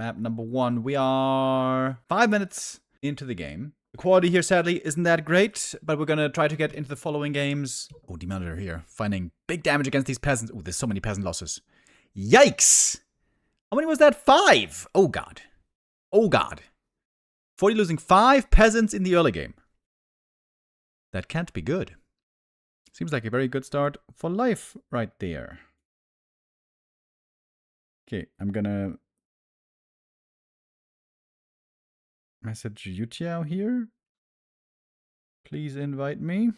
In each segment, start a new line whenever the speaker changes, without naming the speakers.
Map number 1. We are 5 minutes into the game. The quality here, sadly, isn't that great, but we're gonna try to get into the following games. Oh, Demonitor here, finding big damage against these peasants. Oh, there's so many peasant losses. Yikes! How many was that? 5! Oh, God. Oh, God. FORTI losing 5 peasants in the early game. That can't be good. Seems like a very good start for life right there. Okay, I'm gonna message Yutiao here. Please invite me.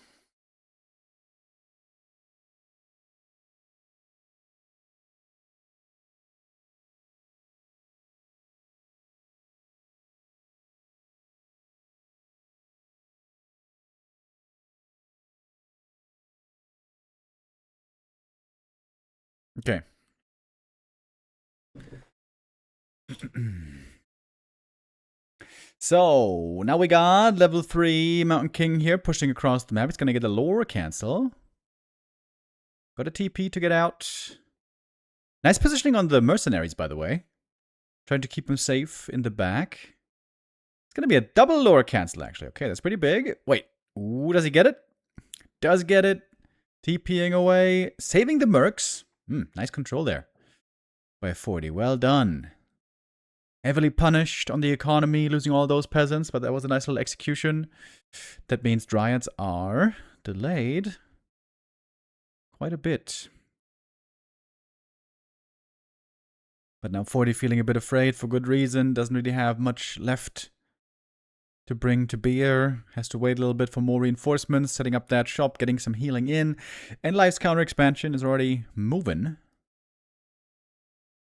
Okay. So, now we got level 3 Mountain King here pushing across the map. He's gonna get a lore cancel. Got a TP to get out. Nice positioning on the mercenaries, by the way. Trying to keep him safe in the back. It's gonna be a double lore cancel, actually. Okay, that's pretty big. Wait, ooh, does he get it? Does get it. TPing away. Saving the mercs. Nice control there. By FORTI. Well done. Heavily punished on the economy, losing all those peasants, but that was a nice little execution. That means Dryads are delayed quite a bit. But now FORTI feeling a bit afraid for good reason. Doesn't really have much left to bring to bear. Has to wait a little bit for more reinforcements, setting up that shop, getting some healing in. And Life's counter expansion is already moving.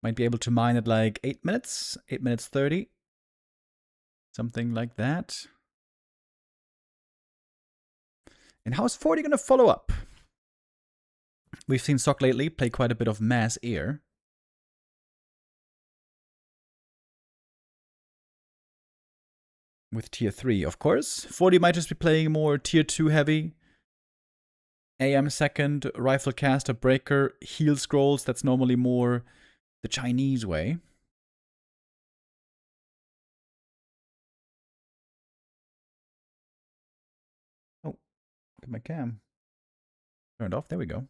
Might be able to mine at like 8 minutes, 8 minutes 30. Something like that. And how is FORTI going to follow up? We've seen Sok lately play quite a bit of mass air. With tier 3, of course. FORTI might just be playing more tier 2 heavy. AM second, rifle caster, breaker, heal scrolls. That's normally more the Chinese way. Oh, get my cam turned off. There we go.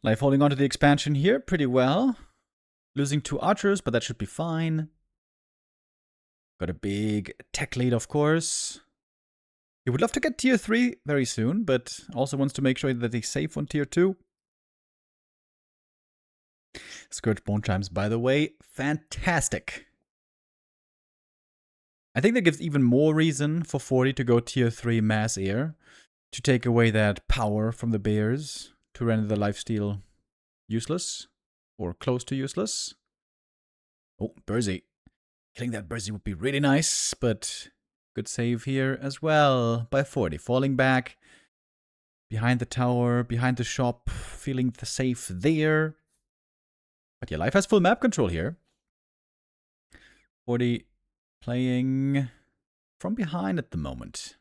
Life holding on to the expansion here pretty well. Losing 2 archers, but that should be fine. Got a big tech lead, of course. He would love to get tier 3 very soon, but also wants to make sure that he's safe on tier 2. Scourge Bone Chimes, by the way, fantastic. I think that gives even more reason for FORTI to go tier 3 mass air. To take away that power from the bears. To render the lifesteal useless. Or close to useless. Oh, Burzy. Killing that Burzy would be really nice, but good save here as well by FORTI. Falling back. Behind the tower, behind the shop. Feeling the safe there. But yeah, Life has full map control here. FORTI playing from behind at the moment.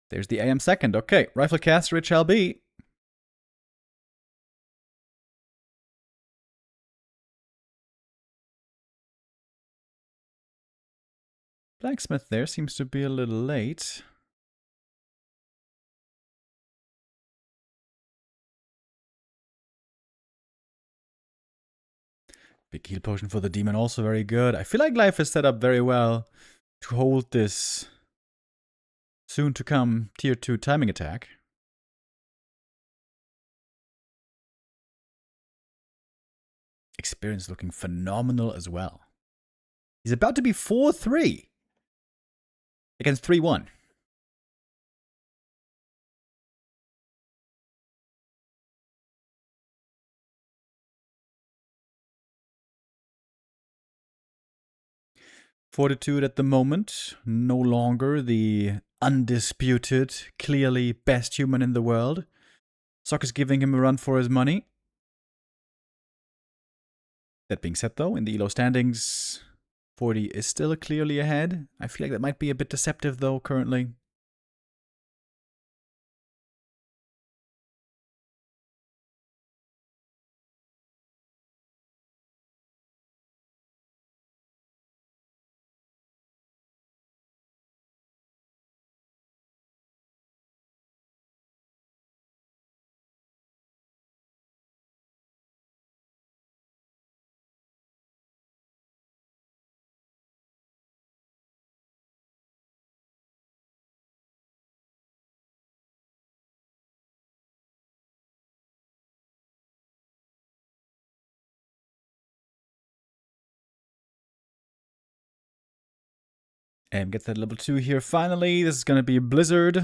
There's the AM second. Okay, rifle caster it shall be. Blacksmith there seems to be a little late. Big heal potion for the demon, also very good. I feel like Life is set up very well to hold this soon to come tier 2 timing attack. Experience looking phenomenal as well. He's about to be 4-3 against 3-1. Fortitude at the moment, no longer the undisputed, clearly best human in the world. Soccer's giving him a run for his money. That being said, though, in the ELO standings, FORTI is still clearly ahead. I feel like that might be a bit deceptive, though, currently. And gets that level 2 here finally. This is going to be Blizzard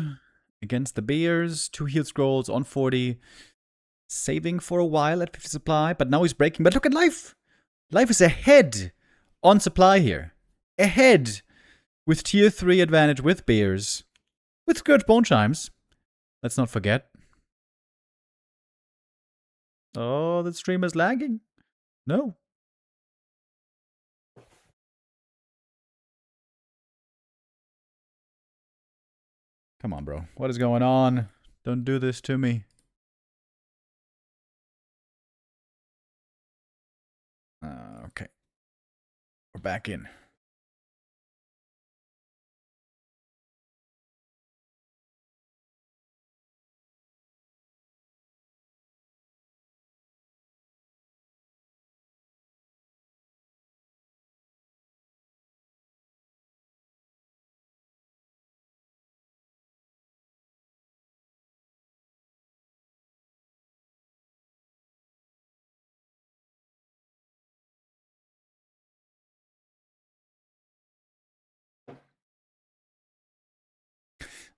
against the Bears. 2 heal scrolls on FORTI. Saving for a while at 50 supply, but now he's breaking. But look at Life! Life is ahead on supply here. Ahead with tier 3 advantage with Bears. With Scourge Bone Chimes. Let's not forget. Oh, the stream is lagging. No. Come on, bro. What is going on? Don't do this to me. Okay. We're back in.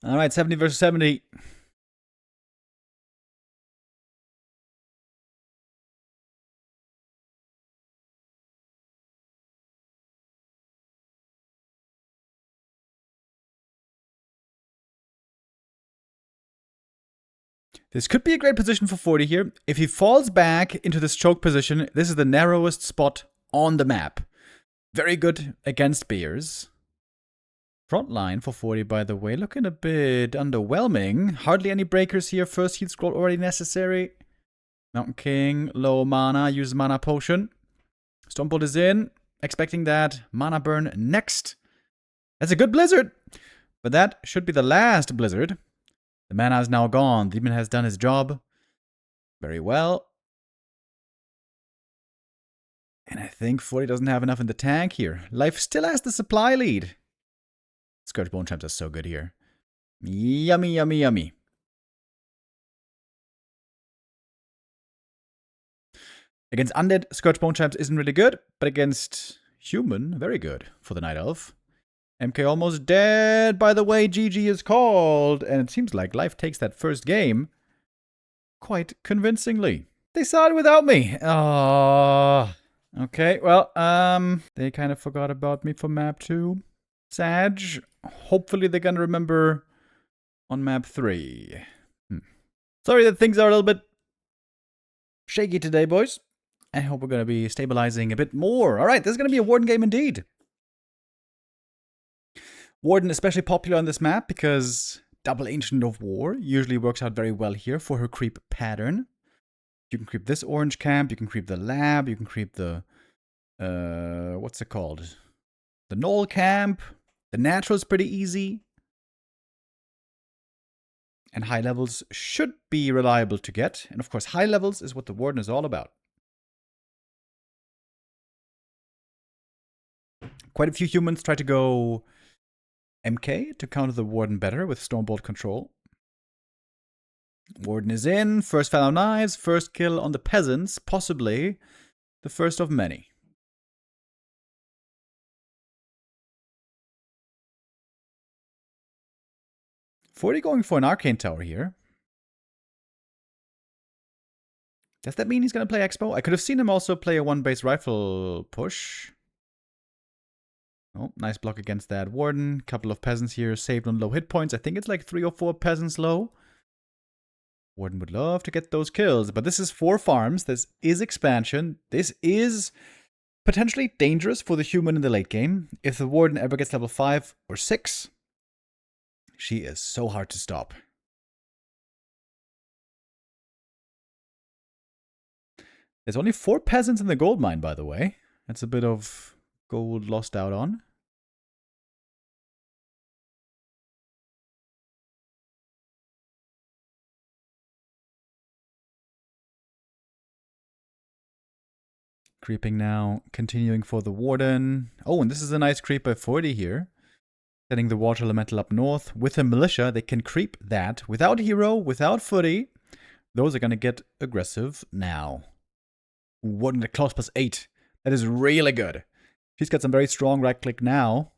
All right, 70 versus 70. This could be a great position for FORTI here. If he falls back into this choke position, this is the narrowest spot on the map. Very good against Bears. Front line for FORTI, by the way, looking a bit underwhelming. Hardly any breakers here. First heal scroll already necessary. Mountain King, low mana, use mana potion. Stormbolt is in, expecting that mana burn next. That's a good Blizzard, but that should be the last Blizzard. The mana is now gone. The demon has done his job very well. And I think FORTI doesn't have enough in the tank here. Life still has the supply lead. Scourge Bone Chimes are so good here. Yummy, yummy, yummy. Against Undead, Scourge Bone Chimes isn't really good, but against Human, very good for the Night Elf. MK almost dead, by the way, GG is called. And it seems like Life takes that first game quite convincingly. They sided without me. Oh. Okay, well, they kind of forgot about me for map 2. Sag. Hopefully they're gonna remember on map 3. Sorry that things are a little bit shaky today, boys. I hope we're gonna be stabilizing a bit more. Alright, this is gonna be a Warden game indeed. Warden especially popular on this map because double Ancient of War usually works out very well here for her creep pattern. You can creep this orange camp, you can creep the lab, you can creep the, what's it called? The Knoll camp. The natural is pretty easy. And high levels should be reliable to get. And of course, high levels is what the Warden is all about. Quite a few humans try to go MK to counter the Warden better with Stormbolt control. Warden is in, first Fallow Knives, first kill on the peasants, possibly the first of many. FORTI going for an Arcane Tower here. Does that mean he's going to play Expo? I could have seen him also play a one-base rifle push. Oh, nice block against that Warden. Couple of peasants here saved on low hit points. I think it's like 3 or 4 peasants low. Warden would love to get those kills, but this is 4 farms. This is expansion. This is potentially dangerous for the human in the late game. If the Warden ever gets level 5 or 6, she is so hard to stop. There's only 4 peasants in the gold mine, by the way. That's a bit of gold lost out on. Creeping now, continuing for the Warden. Oh, and this is a nice creep by FORTI here. Setting the water elemental up north. With a militia, they can creep that. Without hero, without FORTI, those are going to get aggressive now. Warden at claws +8. That is really good. She's got some very strong right click now.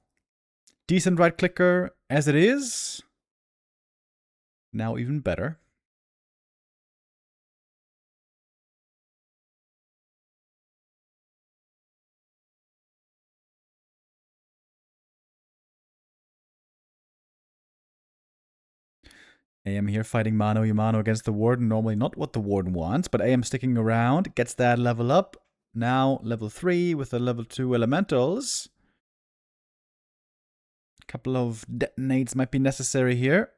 Decent right clicker as it is. Now even better. AM here fighting mano a mano against the Warden. Normally not what the Warden wants, but AM sticking around. Gets that level up. Now level 3 with the level 2 elementals. A couple of detonates might be necessary here.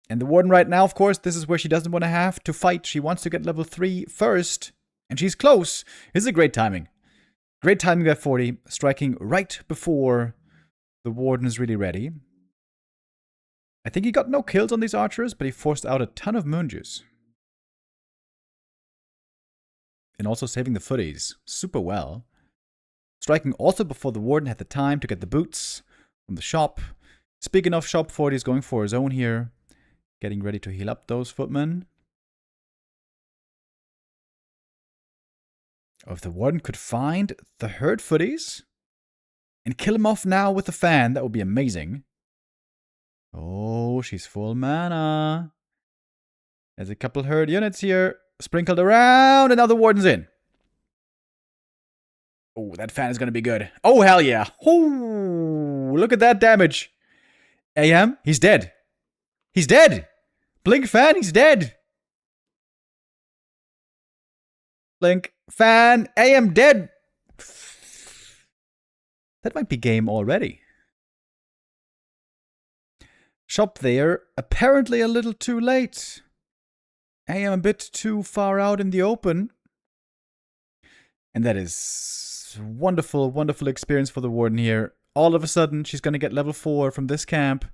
And the Warden right now, of course, this is where she doesn't want to have to fight. She wants to get level 3 first. And she's close. This is a great timing. Great timing by FORTI. Striking right before the Warden is really ready. I think he got no kills on these archers, but he forced out a ton of moon juice. And also saving the footies super well. Striking also before the Warden had the time to get the boots from the shop. Speaking of shop, FORTI is going for his own here. Getting ready to heal up those footmen. Oh, if the Warden could find the herd footies and kill him off now with the fan, that would be amazing. Oh, she's full mana. There's a couple herd units here sprinkled around, and now the Warden's in. Oh, that fan is going to be good. Oh, hell yeah. Oh, look at that damage. AM, he's dead. He's dead. Blink fan, he's dead. Blink fan, AM dead. That might be game already. Shop there, apparently a little too late. AM a bit too far out in the open. And that is wonderful, wonderful experience for the Warden here. All of a sudden, she's going to get level 4 from this camp.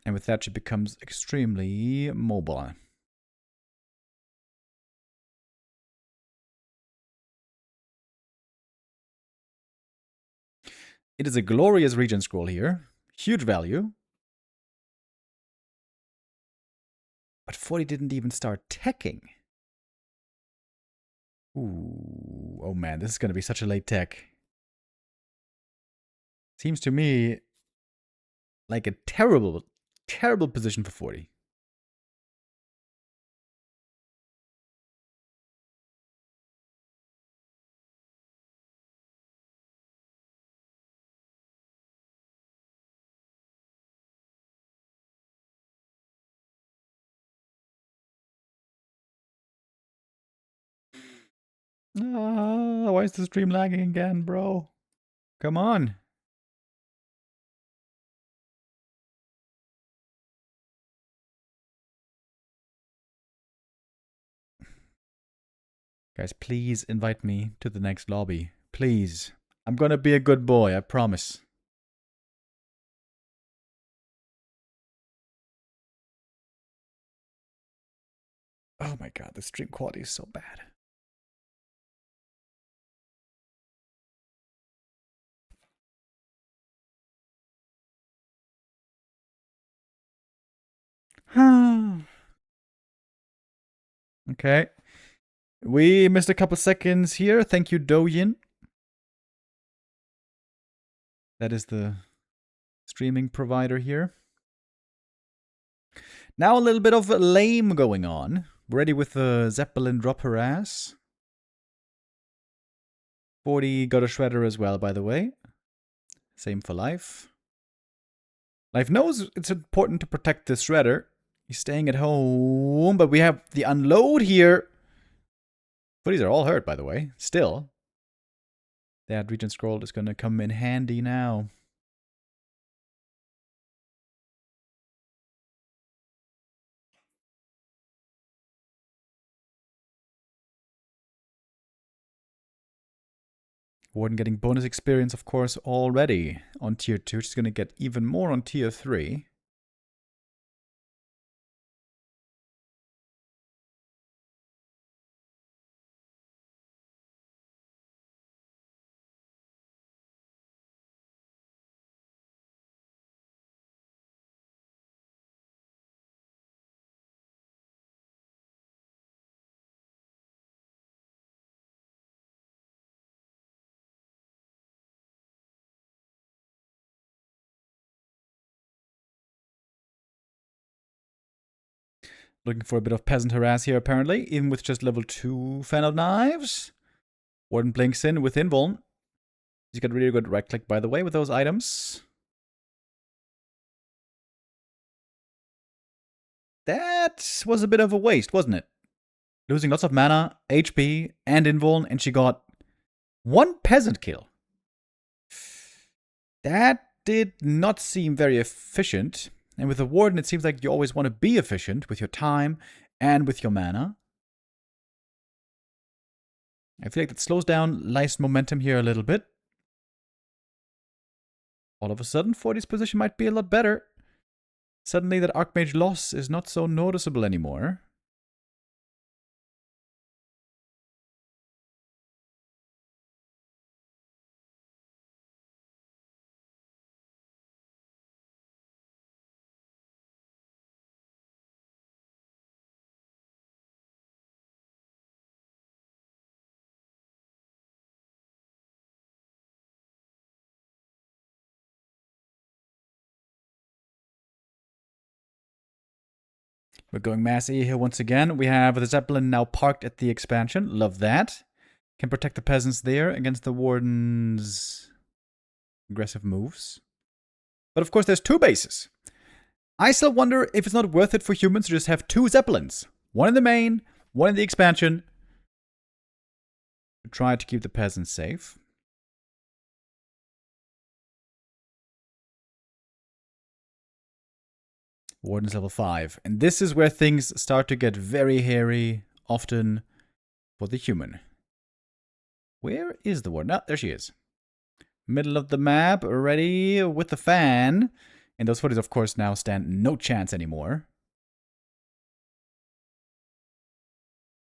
And with that, she becomes extremely mobile. It is a glorious regen scroll here. Huge value. But FORTI didn't even start teching. Ooh, oh man, this is going to be such a late tech. Seems to me like a terrible, terrible position for FORTI. Why is the stream lagging again, bro? Come on. Guys, please invite me to the next lobby. Please. I'm gonna be a good boy, I promise. Oh my god, the stream quality is so bad. Okay. We missed a couple seconds here. Thank you, Doyin. That is the streaming provider here. Now a little bit of lame going on. Ready with the Zeppelin drop her ass. FORTI got a shredder as well, by the way. Same for Life. Life knows it's important to protect the Shredder. He's staying at home, but we have the unload here. Footies are all hurt, by the way. Still. That Regent Scroll is going to come in handy now. Warden getting bonus experience, of course, already on tier 2. She's going to get even more on tier 3. Looking for a bit of peasant harass here, apparently, even with just level 2 fan of knives. Warden blinks in with invuln. He's got really good right click, by the way, with those items. That was a bit of a waste, wasn't it? Losing lots of mana, HP, and invuln, and she got 1 peasant kill. That did not seem very efficient. And with the Warden, it seems like you always want to be efficient with your time and with your mana. I feel like that slows down Life's momentum here a little bit. All of a sudden, FORTI's position might be a lot better. Suddenly, that Archmage loss is not so noticeable anymore. We're going Mass E here once again. We have the Zeppelin now parked at the expansion. Love that. Can protect the peasants there against the Warden's aggressive moves. But of course, there's 2 bases. I still wonder if it's not worth it for humans to just have 2 Zeppelins. One in the main, one in the expansion. To try to keep the peasants safe. Warden's level 5. And this is where things start to get very hairy, often for the human. Where is the Warden? Oh, there she is. Middle of the map, ready with the fan. And those footies, of course, now stand no chance anymore.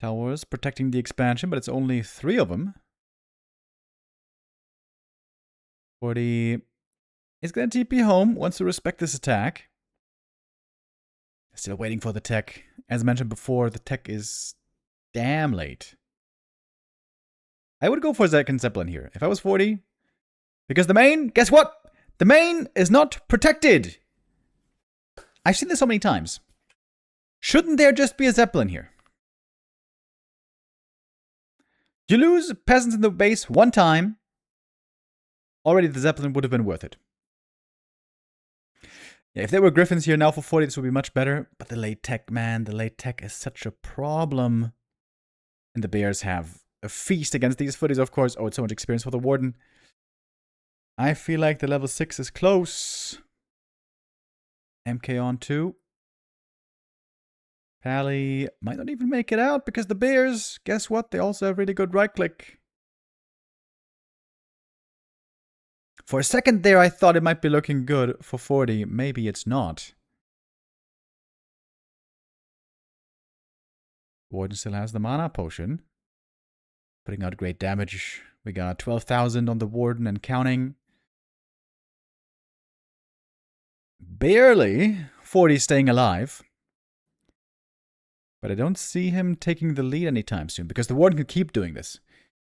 Towers protecting the expansion, but it's only 3 of them. FORTI is going to TP home, wants to respect this attack. Still waiting for the tech. As mentioned before, the tech is damn late. I would go for second Zeppelin here if I was FORTI. Because the main, guess what? The main is not protected. I've seen this so many times. Shouldn't there just be a Zeppelin here? You lose peasants in the base 1 time. Already the Zeppelin would have been worth it. Yeah, if there were Griffins here now for FORTI, this would be much better. But the late tech, man, the late tech is such a problem. And the Bears have a feast against these footies, of course. Oh, it's so much experience for the Warden. I feel like the level 6 is close. MK on 2. Pally might not even make it out because the Bears, guess what? They also have really good right click. For a second there, I thought it might be looking good for FORTI. Maybe it's not. Warden still has the mana potion. Putting out great damage. We got 12,000 on the Warden and counting. Barely. FORTI staying alive. But I don't see him taking the lead anytime soon. Because the Warden can keep doing this.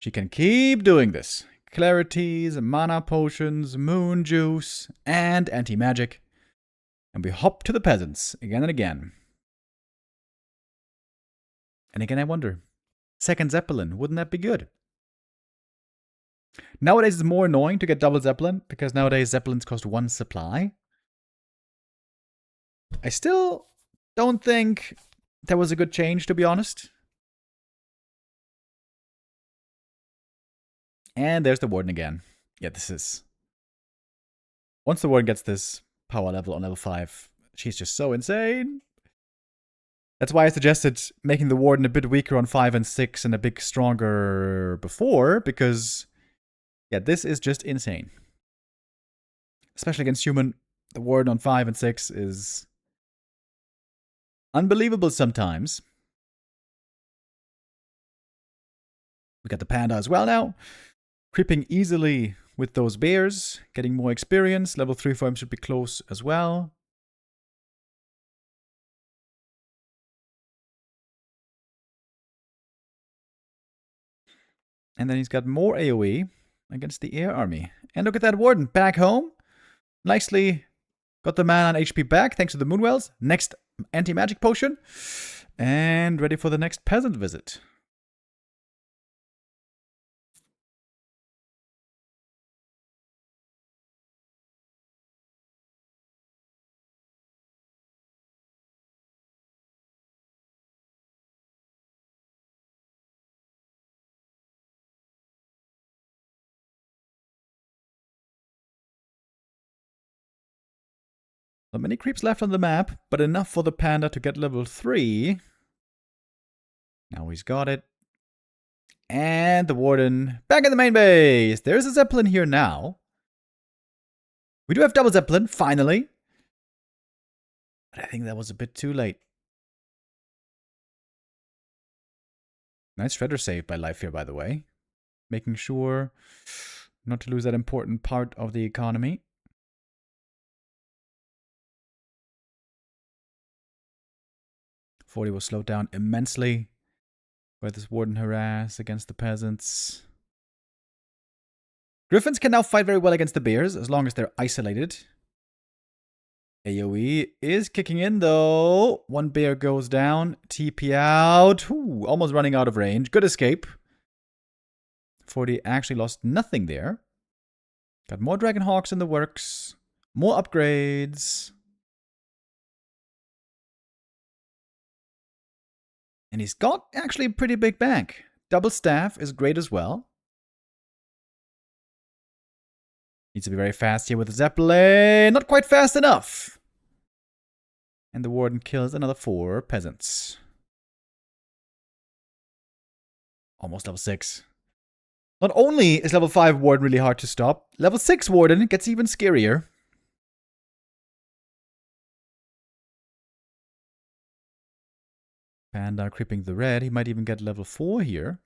She can keep doing this. Clarities, mana potions, moon juice, and anti-magic. And we hop to the peasants again and again. And again I wonder, second Zeppelin, wouldn't that be good? Nowadays, it's more annoying to get double Zeppelin, because nowadays Zeppelins cost 1 supply. I still don't think that was a good change, to be honest. And there's the Warden again. Yeah, this is... Once the Warden gets this power level on level 5, she's just so insane. That's why I suggested making the Warden a bit weaker on 5 and 6 and a bit stronger before, because, yeah, this is just insane. Especially against human, the Warden on 5 and 6 is unbelievable sometimes. We got the Panda as well now. Creeping easily with those bears, getting more experience. Level 3 for him should be close as well. And then he's got more AoE against the air army. And look at that Warden back home. Nicely got the man on HP back thanks to the Moonwells. Next anti-magic potion. And ready for the next peasant visit. Not many creeps left on the map, but enough for the Panda to get level 3. Now he's got it. And the Warden back in the main base. There's a Zeppelin here now. We do have double Zeppelin, finally. But I think that was a bit too late. Nice shredder save by Life here, by the way. Making sure not to lose that important part of the economy. FORTI was slowed down immensely by this Warden harass against the peasants. Griffins can now fight very well against the bears, as long as they're isolated. AoE is kicking in, though. One bear goes down. TP out. Ooh, almost running out of range. Good escape. FORTI actually lost nothing there. Got more Dragonhawks in the works. More upgrades. And he's got actually a pretty big bank. Double staff is great as well. Needs to be very fast here with the Zeppelin. Not quite fast enough. And the Warden kills another 4 peasants. Almost level 6. Not only is level 5 Warden really hard to stop, level 6 Warden gets even scarier. Panda creeping the red. He might even get level 4 here.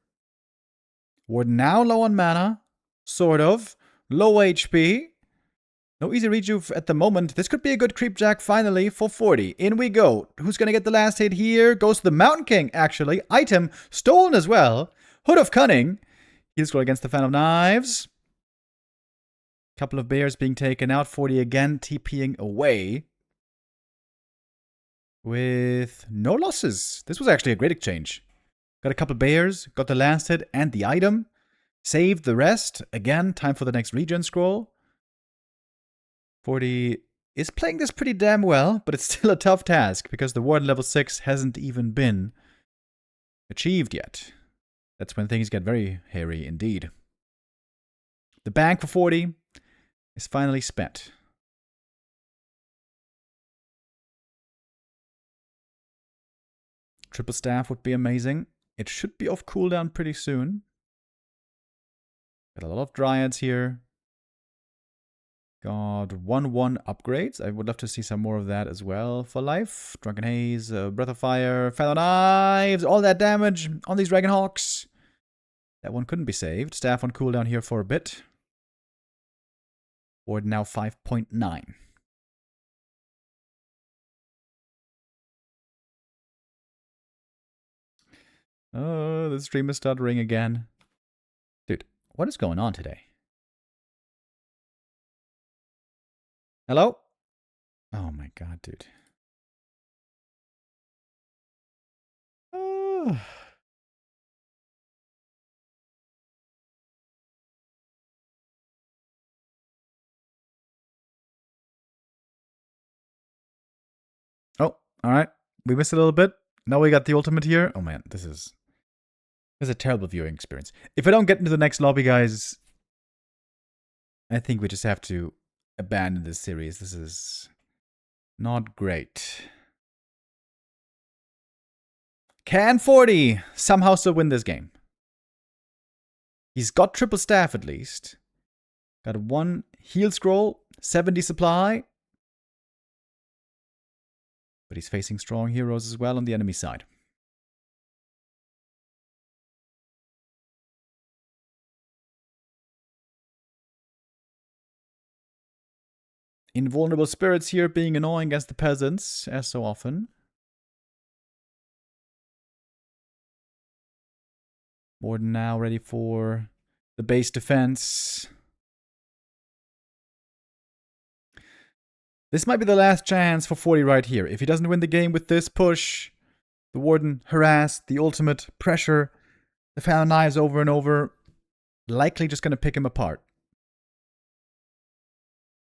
Warden now low on mana. Sort of. Low HP. No easy rejuve at the moment. This could be a good creepjack finally for FORTI. In we go. Who's going to get the last hit here? Goes to the Mountain King, actually. Item stolen as well. Hood of Cunning. He'll scroll against the Fan of Knives. Couple of bears being taken out. FORTI again TPing away. With no losses. This was actually a great exchange. Got a couple bears. Got the last hit and the item. Saved the rest. Again, time for the next regen scroll. FORTI is playing this pretty damn well, but it's still a tough task because the Warden level 6 hasn't even been achieved yet. That's when things get very hairy indeed. The bank for FORTI is finally spent. Triple staff would be amazing. It should be off cooldown pretty soon. Got a lot of dryads here. Got 1/1 upgrades. I would love to see some more of that as well for life. Drunken Haze, Breath of Fire, Fellow Knives, all that damage on these Dragonhawks. That one couldn't be saved. Staff on cooldown here for a bit. Ward now 5.9. Oh, the stream is stuttering again. Dude, what is going on today? Hello? Oh my god, dude. Oh. Alright. We missed a little bit. Now we got the ultimate here. Oh man, this is a terrible viewing experience. If I don't get into the next lobby, guys, I think we just have to abandon this series. This is not great. Can FORTI somehow still win this game? He's got triple staff at least. Got 1 heal scroll, 70 supply. But he's facing strong heroes as well on the enemy side. Invulnerable spirits here being annoying against the peasants, as so often. Warden now ready for the base defense. This might be the last chance for FORTI right here. If he doesn't win the game with this push, the Warden harassed, the ultimate pressure, the Found Knives over and over, likely just going to pick him apart.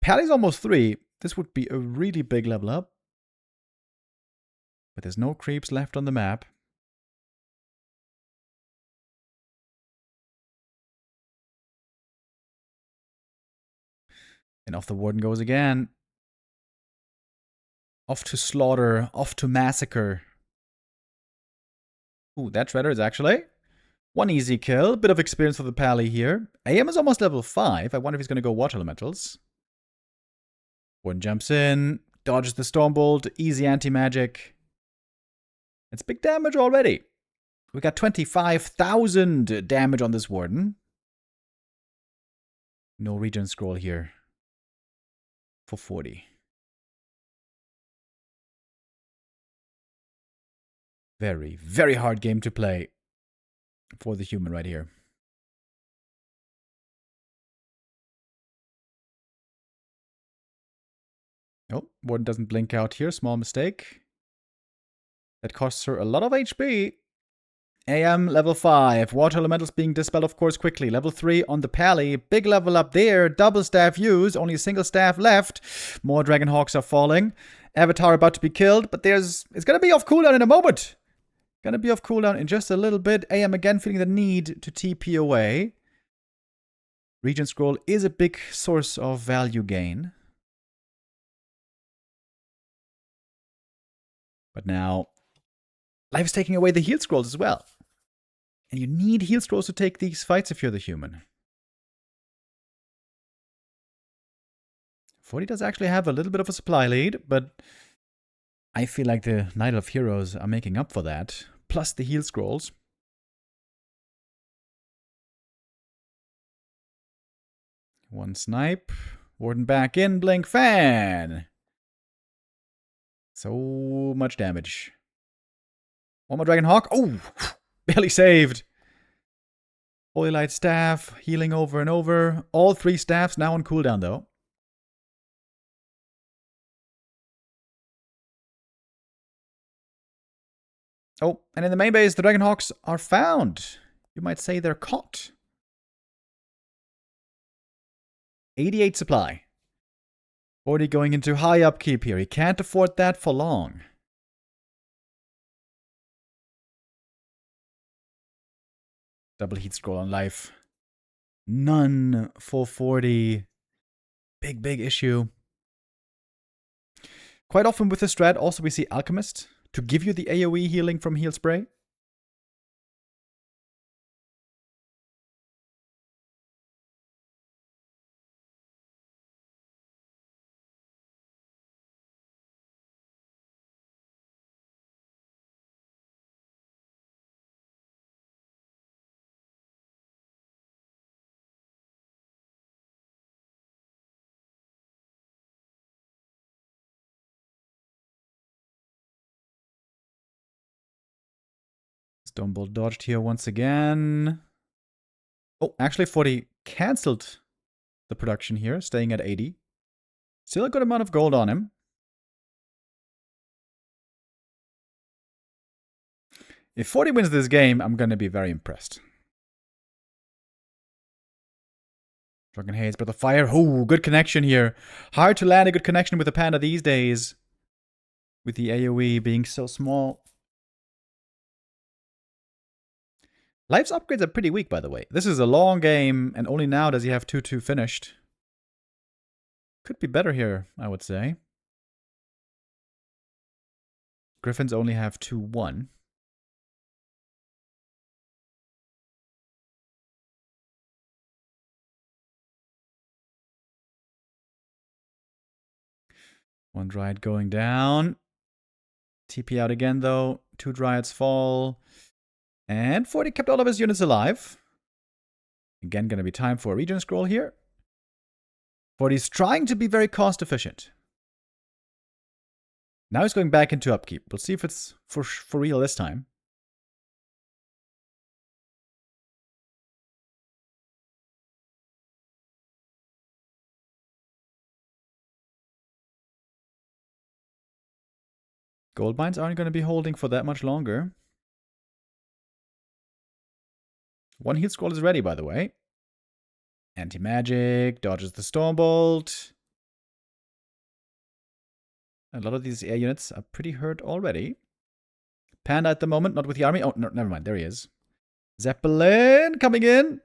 Pally's almost 3. This would be a really big level up. But there's no creeps left on the map. And off the Warden goes again. Off to slaughter, off to massacre. Ooh, that Shredder is actually 1 easy kill. Bit of experience for the Pally here. AM is almost level 5. I wonder if he's going to go Water Elementals. Warden jumps in, dodges the Stormbolt, easy anti-magic. It's big damage already. We got 25,000 damage on this Warden. No regen scroll here for FORTI. Very, very hard game to play for the human right here. Oh, Warden doesn't blink out here. Small mistake. That costs her a lot of HP. AM level 5. Water elementals being dispelled, of course, quickly. Level 3 on the Pally. Big level up there. Double staff used. Only a single staff left. More Dragonhawks are falling. Avatar about to be killed, but it's going to be off cooldown in a moment. Gonna be off cooldown in just a little bit. AM again feeling the need to TP away. Regen scroll is a big source of value gain. But now, life is taking away the heal scrolls as well. And you need heal scrolls to take these fights if you're the human. FORTI does actually have a little bit of a supply lead, but I feel like the Night of Heroes are making up for that. Plus the heal scrolls. One snipe. Warden back in. Blink fan. So much damage. One more Dragonhawk. Oh! Barely saved. Holy Light Staff. Healing over and over. All 3 staffs now on cooldown though. Oh, and in the main base, the Dragonhawks are found. You might say they're caught. 88 supply. FORTI going into high upkeep here. He can't afford that for long. Double heat scroll on life. None for FORTI. Big, big issue. Quite often with this strat, also we see Alchemist to give you the AoE healing from Heal Spray. Stormbolt dodged here once again. Oh, actually FORTI cancelled the production here, staying at 80. Still a good amount of gold on him. If FORTI wins this game, I'm gonna be very impressed. Drunken Haze, Breath of Fire. Oh, good connection here. Hard to land a good connection with a panda these days. With the AoE being so small. Life's upgrades are pretty weak, by the way. This is a long game, and only now does he have 2-2 finished. Could be better here, I would say. Griffins only have 2-1. One Dryad going down. TP out again, though. 2 Dryads fall. And FORTI kept all of his units alive. Again, going to be time for a region scroll here. FORTI's trying to be very cost efficient. Now he's going back into upkeep. We'll see if it's for real this time. Gold mines aren't going to be holding for that much longer. One heal scroll is ready, by the way. Anti-magic, dodges the Stormbolt. A lot of these air units are pretty hurt already. Panda at the moment, not with the army. Oh, no, never mind, there he is. Zeppelin coming in.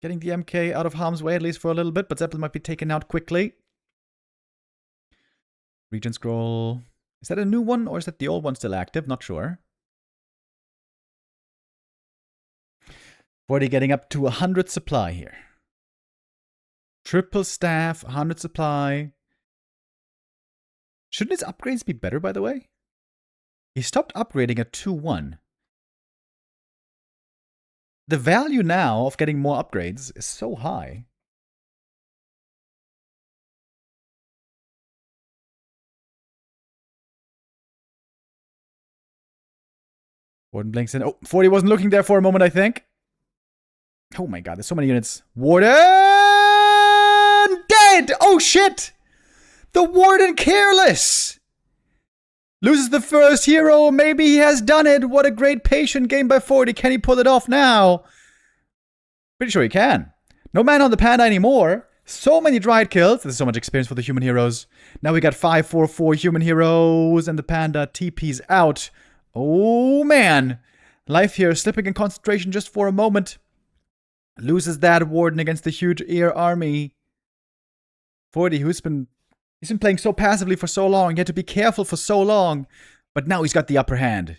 Getting the MK out of harm's way, at least for a little bit, but Zeppelin might be taken out quickly. Region scroll. Is that a new one, or is that the old one still active? Not sure. FORTI getting up to 100 supply here. Triple staff, 100 supply. Shouldn't his upgrades be better, by the way? He stopped upgrading at 2-1. The value now of getting more upgrades is so high. Warden blinks in. Oh, FORTI wasn't looking there for a moment, I think. Oh my god, there's so many units. Warden! Dead! Oh shit! The Warden careless! Loses the first hero. Maybe he has done it. What a great patient game by FORTI. Can he pull it off now? Pretty sure he can. No man on the Panda anymore. So many Dryad kills. There's so much experience for the human heroes. Now we got 5-4-4 human heroes, and the Panda TP's out. Oh man. Life here slipping in concentration just for a moment. Loses that Warden against the huge air army. FORTI, he's been playing so passively for so long. He had to be careful for so long. But now he's got the upper hand.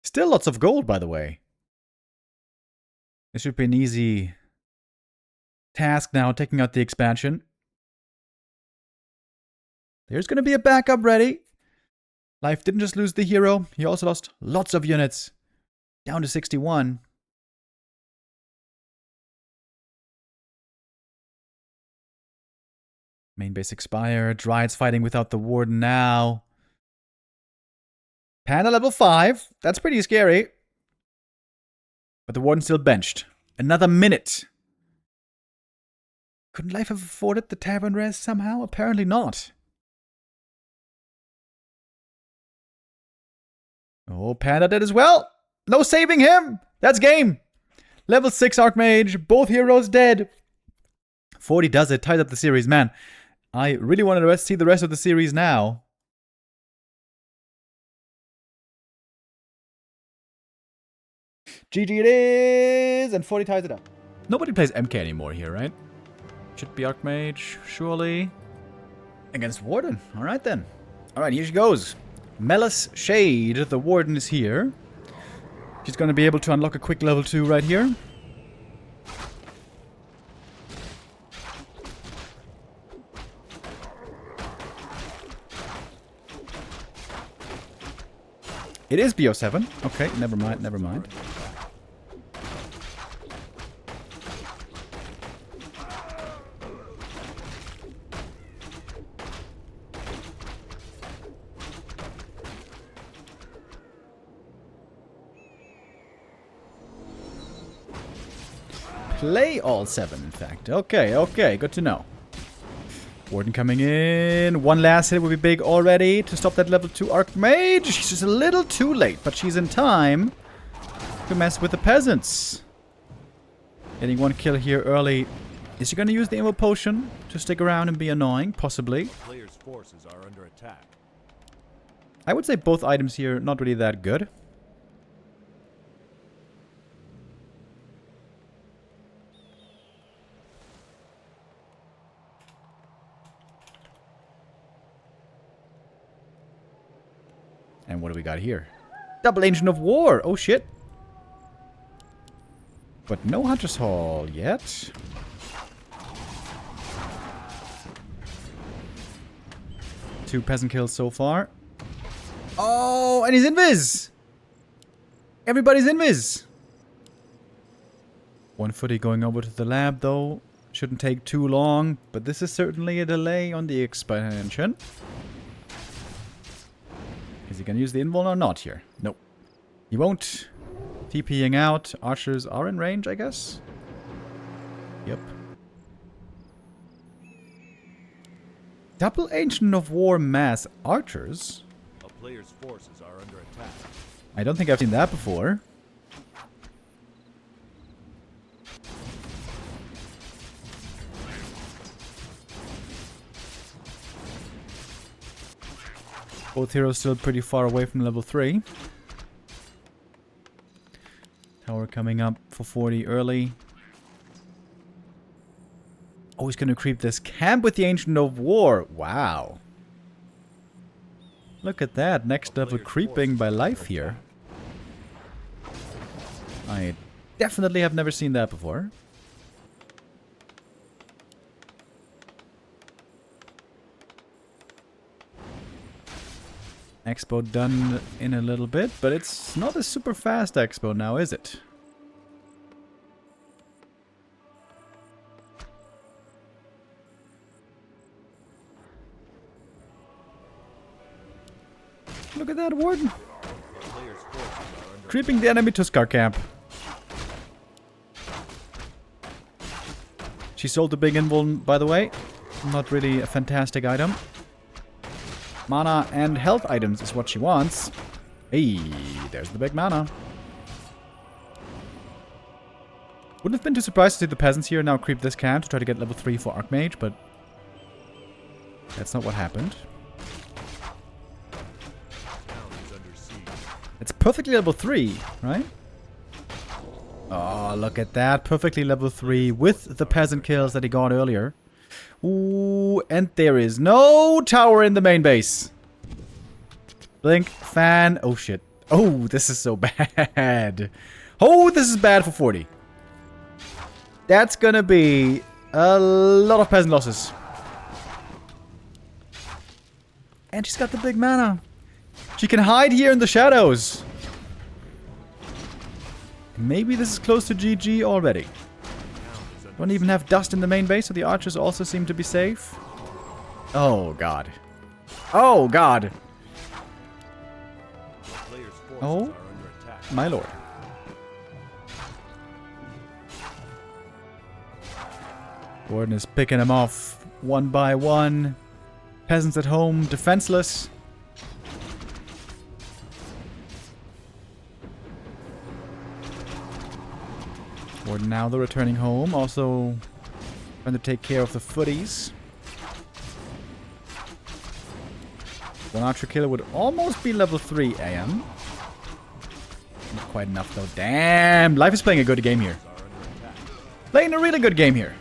Still lots of gold, by the way. This should be an easy task now, taking out the expansion. There's going to be a backup ready. Life didn't just lose the hero. He also lost lots of units. Down to 61. Main base expired. Dryads fighting without the Warden now. Panda level 5. That's pretty scary. But the Warden's still benched. Another minute. Couldn't Life have afforded the Tavern Rest somehow? Apparently not. Oh, Panda dead as well. No saving him. That's game. Level 6 Archmage. Both heroes dead. FORTI does it. Ties up the series. Man, I really wanted to see the rest of the series now. GG it is! And FORTI ties it up. Nobody plays MK anymore here, right? Should be Archmage, surely. Against Warden. Alright then. Alright, here she goes. Melis Shade, the Warden is here. She's going to be able to unlock a quick level 2 right here. It is BO7. Okay, never mind, never mind. Play all 7, in fact. Okay, okay, good to know. Warden coming in. One last hit would be big already to stop that level 2 Archmage. She's just a little too late, but she's in time to mess with the peasants. Getting one kill here early. Is she going to use the Immo Potion to stick around and be annoying? Possibly.
Players' forces are under attack.
I would say both items here not really that good. And what do we got here? Double Ancient of War! Oh shit! But no Hunter's Hall yet. Two peasant kills so far. Oh, and he's invis! Everybody's invis! One footy going over to the lab though. Shouldn't take too long, but this is certainly a delay on the expansion. Is he gonna use the invuln or not here? Nope. He won't. TPing out. Archers are in range, I guess. Yep. Double Ancient of War mass archers?
A player's forces are under attack.
I don't think I've seen that before. Both heroes still pretty far away from level 3. Tower coming up for 40 early. Oh, he's gonna creep this camp with the Ancient of War. Wow. Look at that. Next level creeping by life here. I definitely have never seen that before. Expo done in a little bit, but it's not a super fast expo now, is it? Look at that warden! Creeping the enemy Tuskar camp. She sold the big invuln, by the way. Not really a fantastic item. Mana and health items is what she wants. Hey, there's the big mana. Wouldn't have been too surprised to see the peasants here now creep this camp to try to get level 3 for Archmage, but that's not what happened. It's perfectly level 3, right? Oh, look at that. Perfectly level 3 with the peasant kills that he got earlier. Ooh, and there is no tower in the main base. Blink, fan. Oh, shit. Oh, this is so bad. Oh, this is bad for 40. That's gonna be a lot of peasant losses. And she's got the big mana. She can hide here in the shadows. Maybe this is close to GG already. Don't even have dust in the main base, so the archers also seem to be safe. Oh, God. Oh, God. Oh, my lord. Warden is picking them off one by one. Peasants at home, defenseless. Warden now, they're returning home. Also trying to take care of the footies. One archer killer would almost be level 3 AM. Not quite enough though. Damn! Life is playing a good game here. Playing a really good game here.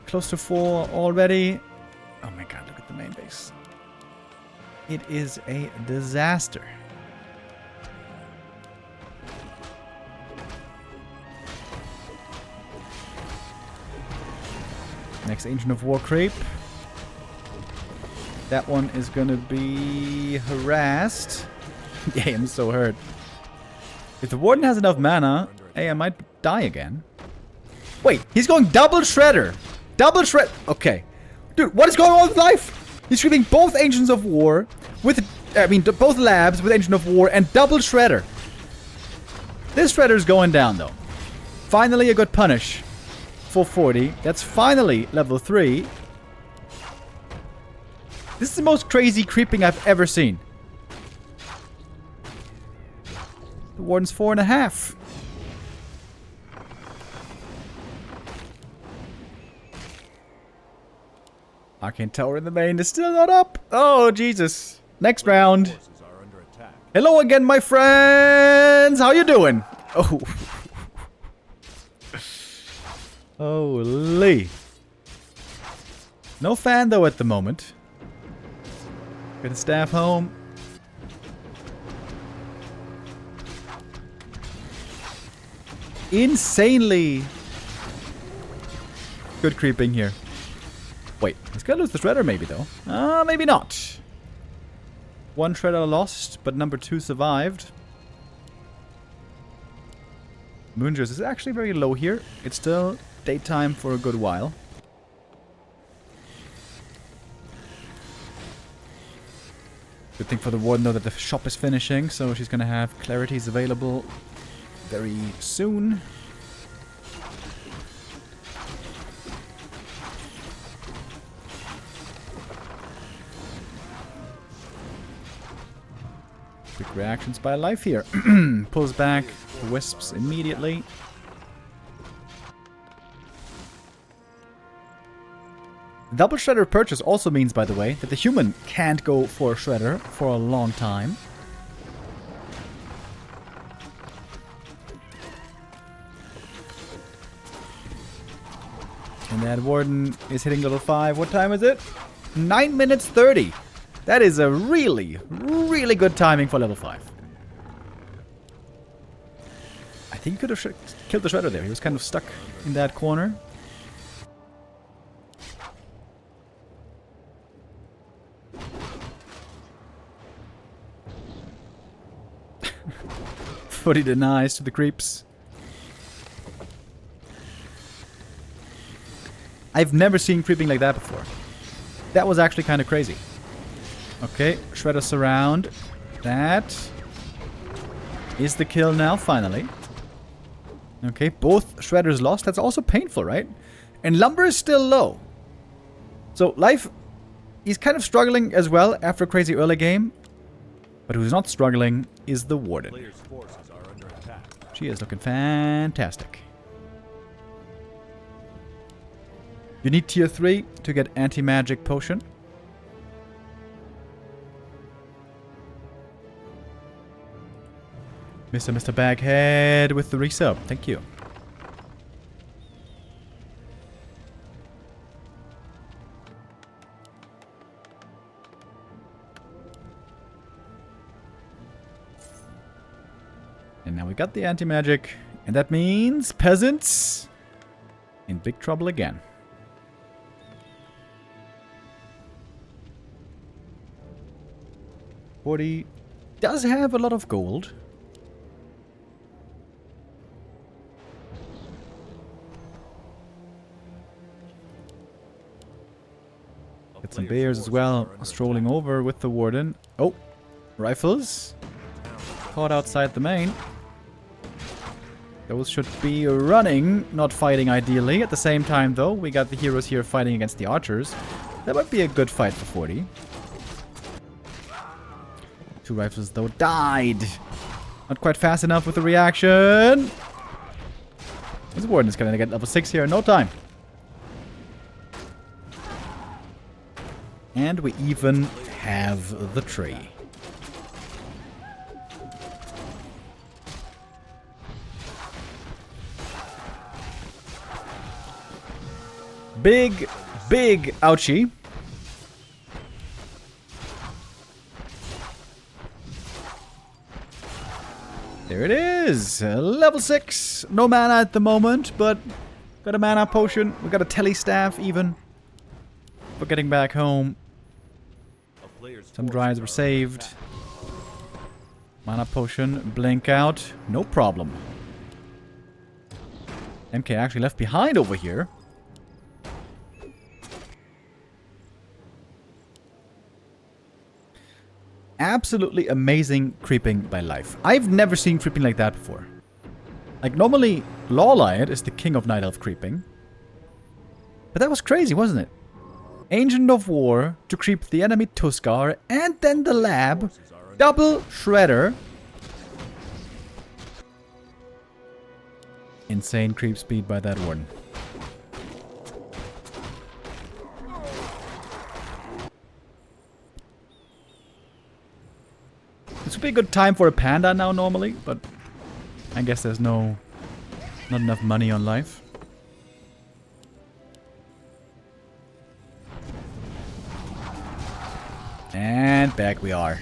Close to 4 already. Oh my god, look at the main base. It is a disaster. Next Ancient of War creep. That one is gonna be harassed. Yeah, I'm so hurt. If the Warden has enough mana, hey, I might die again. Wait, he's going double Shredder. Double Shred. Okay. Dude, what is going on with life? He's shooting both Ancients of War with, both labs with Ancient of War and double Shredder. This Shredder's going down, though. Finally a good punish for 40. That's finally level 3. This is the most crazy creeping I've ever seen. The Warden's 4.5. Arcane Tower in the main is still not up. Oh, Jesus. Next round.
Forces are under attack.
Hello again, my friends. How you doing? Oh. Holy. No fan, though, at the moment. Gonna staff home. Insanely good creeping here. Wait, he's gonna lose the shredder maybe, though. Maybe not. One shredder lost, but number 2 survived. Moonjers is actually very low here. It's still daytime for a good while. Good thing for the Warden, though, that the shop is finishing, so she's gonna have clarities available very soon. Quick reactions by Life here. Pulls back the Wisps immediately. Double Shredder purchase also means, by the way, that the human can't go for a Shredder for a long time. And that Warden is hitting level 5. What time is it? 9 minutes 30. That is a really, really good timing for level 5. I think he could have killed the Shredder there. He was kind of stuck in that corner. FORTI denies to the creeps. I've never seen creeping like that before. That was actually kind of crazy. Okay, Shredder surround. That is the kill now, finally. Okay, both Shredders lost. That's also painful, right? And Lumber is still low. So, Life, he's kind of struggling as well after a crazy early game. But who's not struggling is the Warden.
Players' forces are under attack.
She is looking fantastic. You need tier 3 to get anti-magic potion. Mr. Baghead with the resub. Thank you. And now we got the anti-magic. And that means peasants in big trouble again. FORTI does have a lot of gold. Get some bears as well, strolling over with the Warden. Oh, rifles. Caught outside the main. Those should be running, not fighting ideally. At the same time, though, we got the heroes here fighting against the archers. That might be a good fight for FORTI. 2 rifles, though, died. Not quite fast enough with the reaction. This Warden is going to get level 6 here in no time. And we even have the tree. Big, big ouchie. There it is. Level 6. No mana at the moment, but got a mana potion. We got a telestaff even. For getting back home. Some drives were saved. Mana potion. Blink out. No problem. MK actually left behind over here. Absolutely amazing creeping by Life. I've never seen creeping like that before. Like, normally, Lawlight is the king of Night Elf creeping. But that was crazy, wasn't it? Ancient of War to creep the enemy Tuskar, and then the lab. Double Shredder. Insane creep speed by that one. would be a good time for a panda now normally, but I guess there's not enough money on life. And back we are.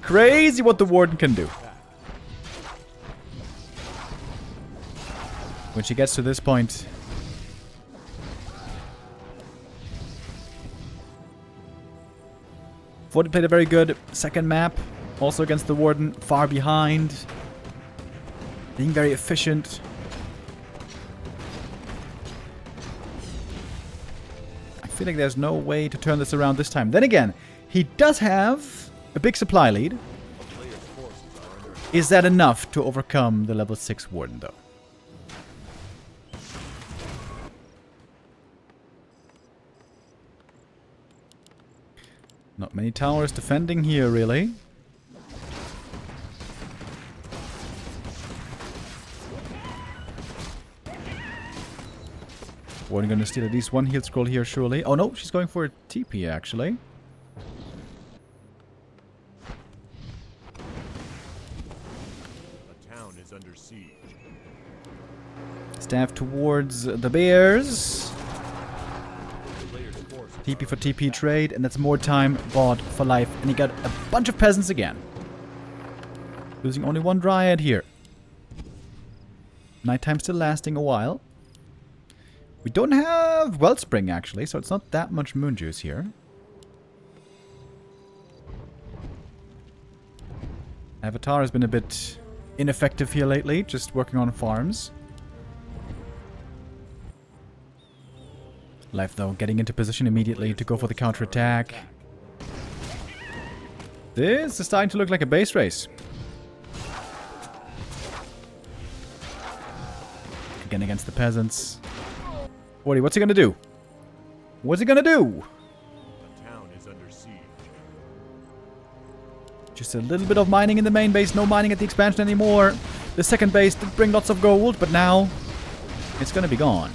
Crazy what the Warden can do. When she gets to this point. FORTI played a very good second map. Also against the Warden. Far behind. Being very efficient. I feel like there's no way to turn this around this time. Then again, he does have a big supply lead. Is that enough to overcome the level 6 Warden though? Not many towers defending here, really. Warden gonna steal at least one heal scroll here, surely. Oh no, she's going for a TP, actually.
A town is under siege.
Staff towards the bears. TP for TP trade, and that's more time bought for life. And he got a bunch of peasants again. Losing only one dryad here. Nighttime still lasting a while. We don't have Wellspring actually, so it's not that much moon juice here. Avatar has been a bit ineffective here lately, just working on farms. Life though, getting into position immediately to go for the counterattack. This is starting to look like a base race. Again against the peasants. FORTI, what's he gonna do? What's he gonna do?
The town is under siege.
Just a little bit of mining in the main base, no mining at the expansion anymore. The second base did bring lots of gold, but now it's gonna be gone.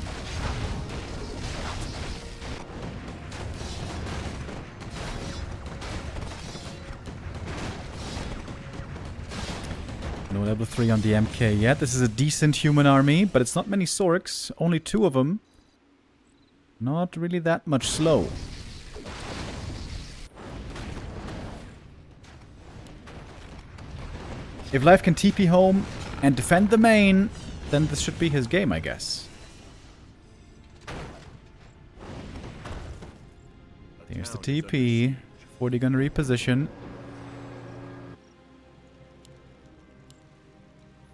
No level 3 on the MK yet. This is a decent human army, but it's not many Sorks. Only 2 of them. Not really that much slow. If Life can TP home and defend the main, then this should be his game, I guess. There's the TP. FORTI gonna reposition.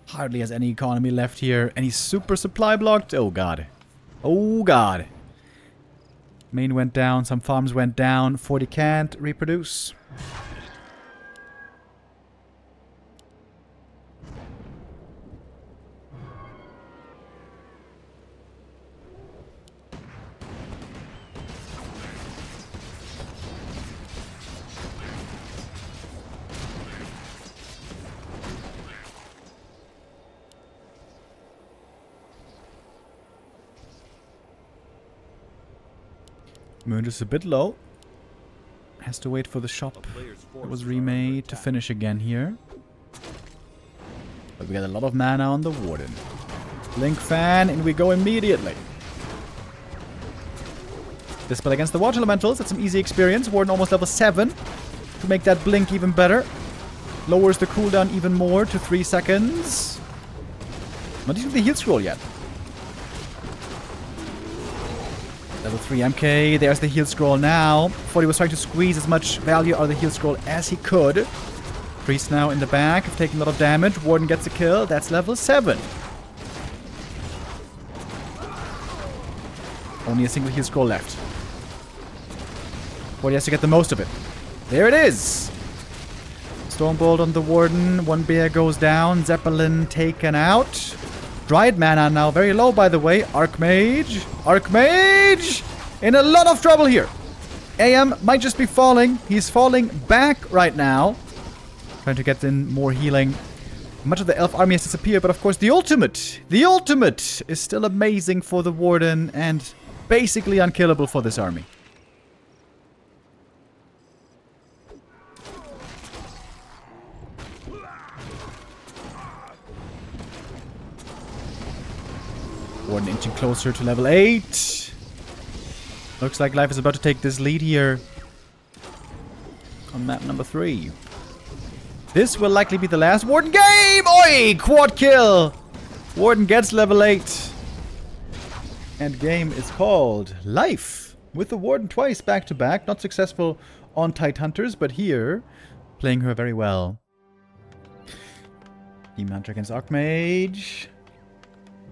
Hardly has any economy left here. And he's super supply blocked. Oh god. Oh god. Main went down. Some farms went down. FORTI can't reproduce. Moon just a bit low. Has to wait for the shop that was remade to finish again here. But we got a lot of mana on the Warden. Blink fan, and we go immediately. Dispel against the Water Elementals. That's an easy experience. Warden almost level 7. To make that blink even better. Lowers the cooldown even more to 3 seconds. Not using the heal scroll yet. Level 3 MK, there's the heal scroll now. FORTI was trying to squeeze as much value out of the heal scroll as he could. Priest now in the back, taking a lot of damage. Warden gets a kill, that's level 7. Only a single heal scroll left. FORTI has to get the most of it. There it is! Stormbolt on the Warden, one bear goes down, Zeppelin taken out. Dryad mana now very low, by the way. Archmage! Archmage! In a lot of trouble here. AM might just be falling. He's falling back right now. Trying to get in more healing. Much of the elf army has disappeared, but of course the ultimate is still amazing for the Warden and basically unkillable for this army. Warden inching closer to level 8. Looks like Life is about to take this lead here on map number 3. This will likely be the last Warden game! Oi! Quad kill! Warden gets level 8. And game is called Life. With the Warden twice back to back. Not successful on Tide Hunters, but here, playing her very well. Demon Hunter against Archmage.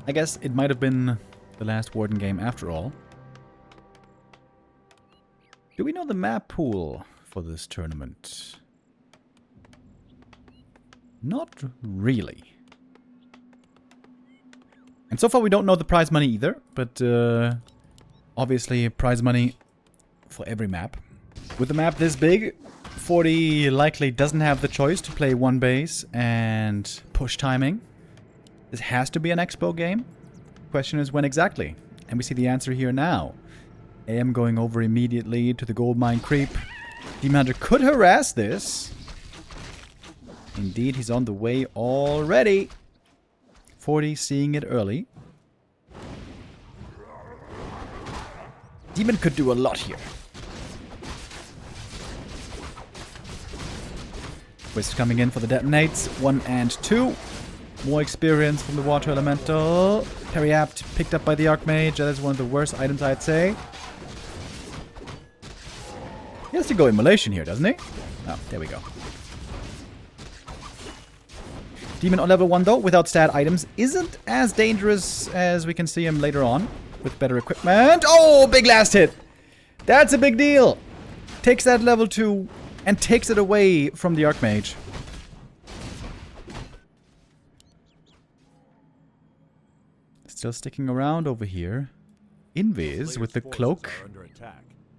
I guess it might have been the last Warden game after all. Do we know the map pool for this tournament? Not really. And so far we don't know the prize money either, but obviously prize money for every map. With a map this big, FORTI likely doesn't have the choice to play one base and push timing. This has to be an expo game. Question is when exactly? And we see the answer here now. AM going over immediately to the gold mine creep. Demon Hunter could harass this. Indeed, he's on the way already. FORTI seeing it early. Demon could do a lot here. Wisp coming in for the detonates. 1 and 2. More experience from the water elemental. Parry apt picked up by the Archmage. That is one of the worst items, I'd say. He has to go immolation here, doesn't he? Oh, there we go. Demon on level 1 though, without stat items, isn't as dangerous as we can see him later on. With better equipment. Oh, big last hit! That's a big deal! Takes that level 2 and takes it away from the Archmage. Still sticking around over here. Invis with the cloak.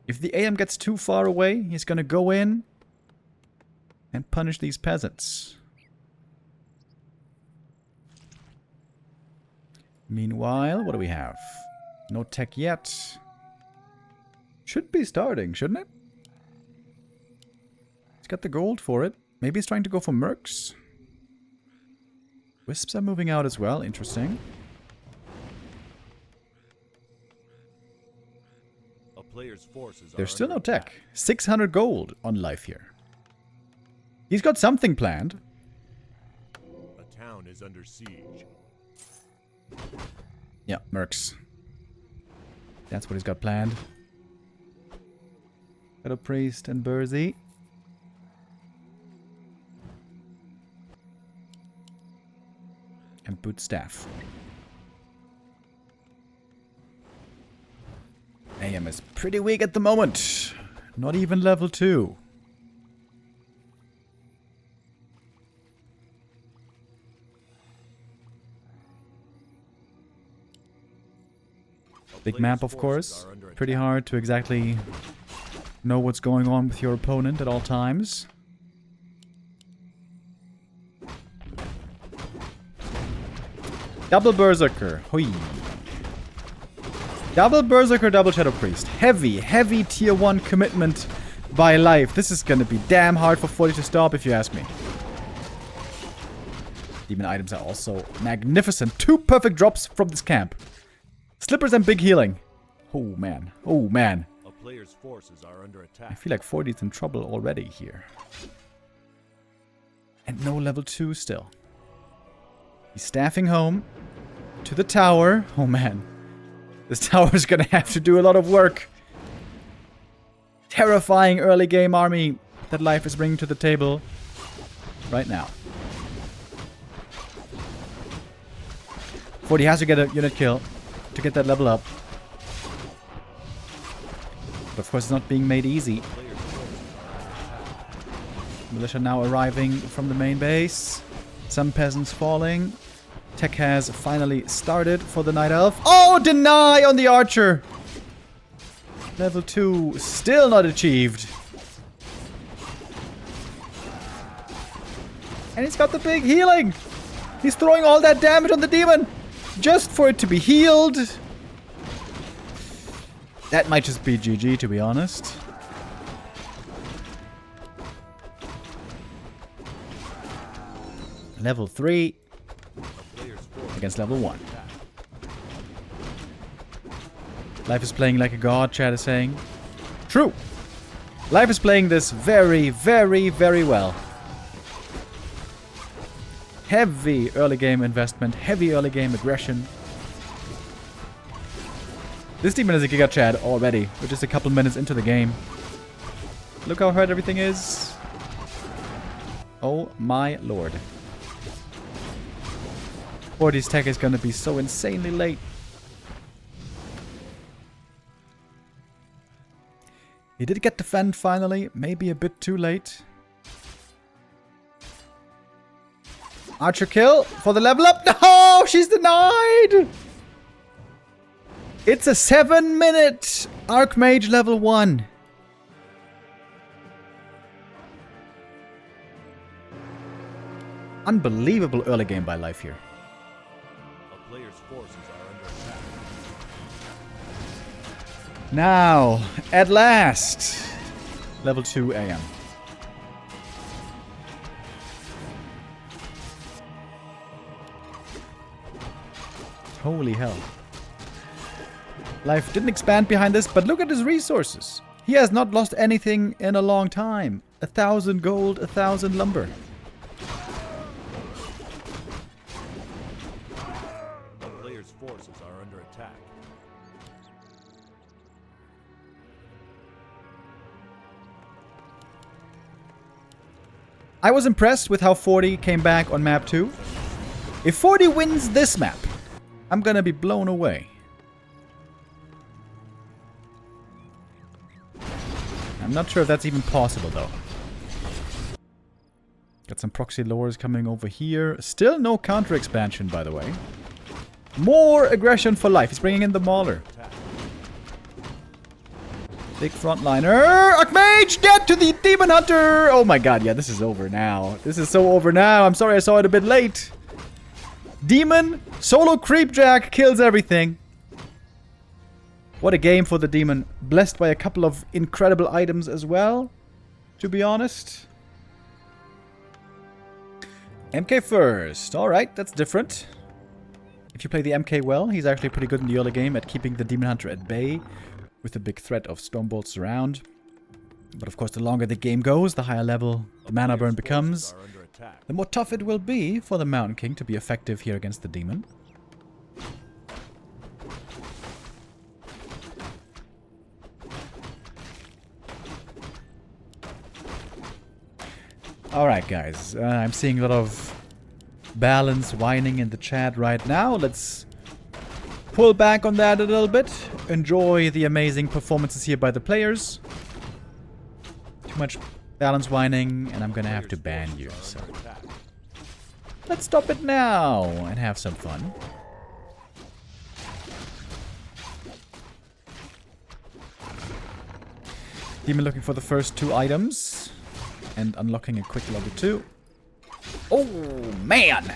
If the AM gets too far away, he's gonna go in and punish these peasants. Meanwhile, what do we have? No tech yet. Should be starting, shouldn't it? He's got the gold for it. Maybe he's trying to go for mercs. Wisps are moving out as well. Interesting.
A player's forces
There's still no tech. 600 gold on Life here. He's got something planned.
A town is under siege.
Yeah, mercs. That's what he's got planned. Shadow Priest and Burzy. And Boot Staff. AM is pretty weak at the moment. Not even level 2. Big map, of course. Pretty hard to exactly know what's going on with your opponent at all times. Double Berserker. Hoi. Double Berserker, double Shadow Priest. Heavy, heavy tier 1 commitment by Life. This is gonna be damn hard for FORTI to stop, if you ask me. Demon items are also magnificent. 2 perfect drops from this camp. Slippers and big healing. Oh man. Oh man.
A player's forces are under attack.
I feel like FORTI's in trouble already here. And no level 2 still. He's staffing home to the tower. Oh man. This tower is gonna have to do a lot of work. Terrifying early game army that Life is bringing to the table right now. FORTI has to get a unit kill to get that level up. But of course it's not being made easy. Militia now arriving from the main base. Some peasants falling. Tech has finally started for the Night Elf. Oh, deny on the Archer! Level 2 still not achieved. And he's got the big healing! He's throwing all that damage on the demon! Just for it to be healed. That might just be GG, to be honest. Level 3 against level 1. Life is playing like a god, chat is saying. True. Life is playing this very, very, very well. Heavy early game investment, heavy early game aggression. This demon is a Giga Chad already. We're just a couple minutes into the game. Look how hard everything is. Oh my lord. FORTI's tech is gonna be so insanely late. He did get defend finally. Maybe a bit too late. Archer kill for the level up. No! She's denied! It's a 7-minute Archmage level 1. Unbelievable early game by Life here.
A player's forces are under attack.
Now, at last, level 2 AM. Holy hell. Life didn't expand behind this, but look at his resources. He has not lost anything in a long time. 1,000 gold, 1,000 lumber.
A player's forces are under attack.
I was impressed with how FORTI came back on map 2. If FORTI wins this map, I'm gonna be blown away. I'm not sure if that's even possible, though. Got some proxy lures coming over here. Still no counter expansion, by the way. More aggression for Life. He's bringing in the Mauler. Big frontliner. Archmage dead to the Demon Hunter. Oh my god, yeah, this is over now. This is so over now. I'm sorry I saw it a bit late. Demon, solo creepjack kills everything. What a game for the Demon. Blessed by a couple of incredible items as well, to be honest. MK first. Alright, that's different. If you play the MK well, he's actually pretty good in the early game at keeping the Demon Hunter at bay, with the big threat of Stormbolts around. But of course, the longer the game goes, the higher level the mana burn becomes, the more tough it will be for the Mountain King to be effective here against the Demon. Alright guys, I'm seeing a lot of balance whining in the chat right now. Let's pull back on that a little bit. Enjoy the amazing performances here by the players. Too much balance whining and I'm gonna have to ban you. So let's stop it now and have some fun. Demon looking for the first 2 items. And unlocking a quick level 2. Oh, man!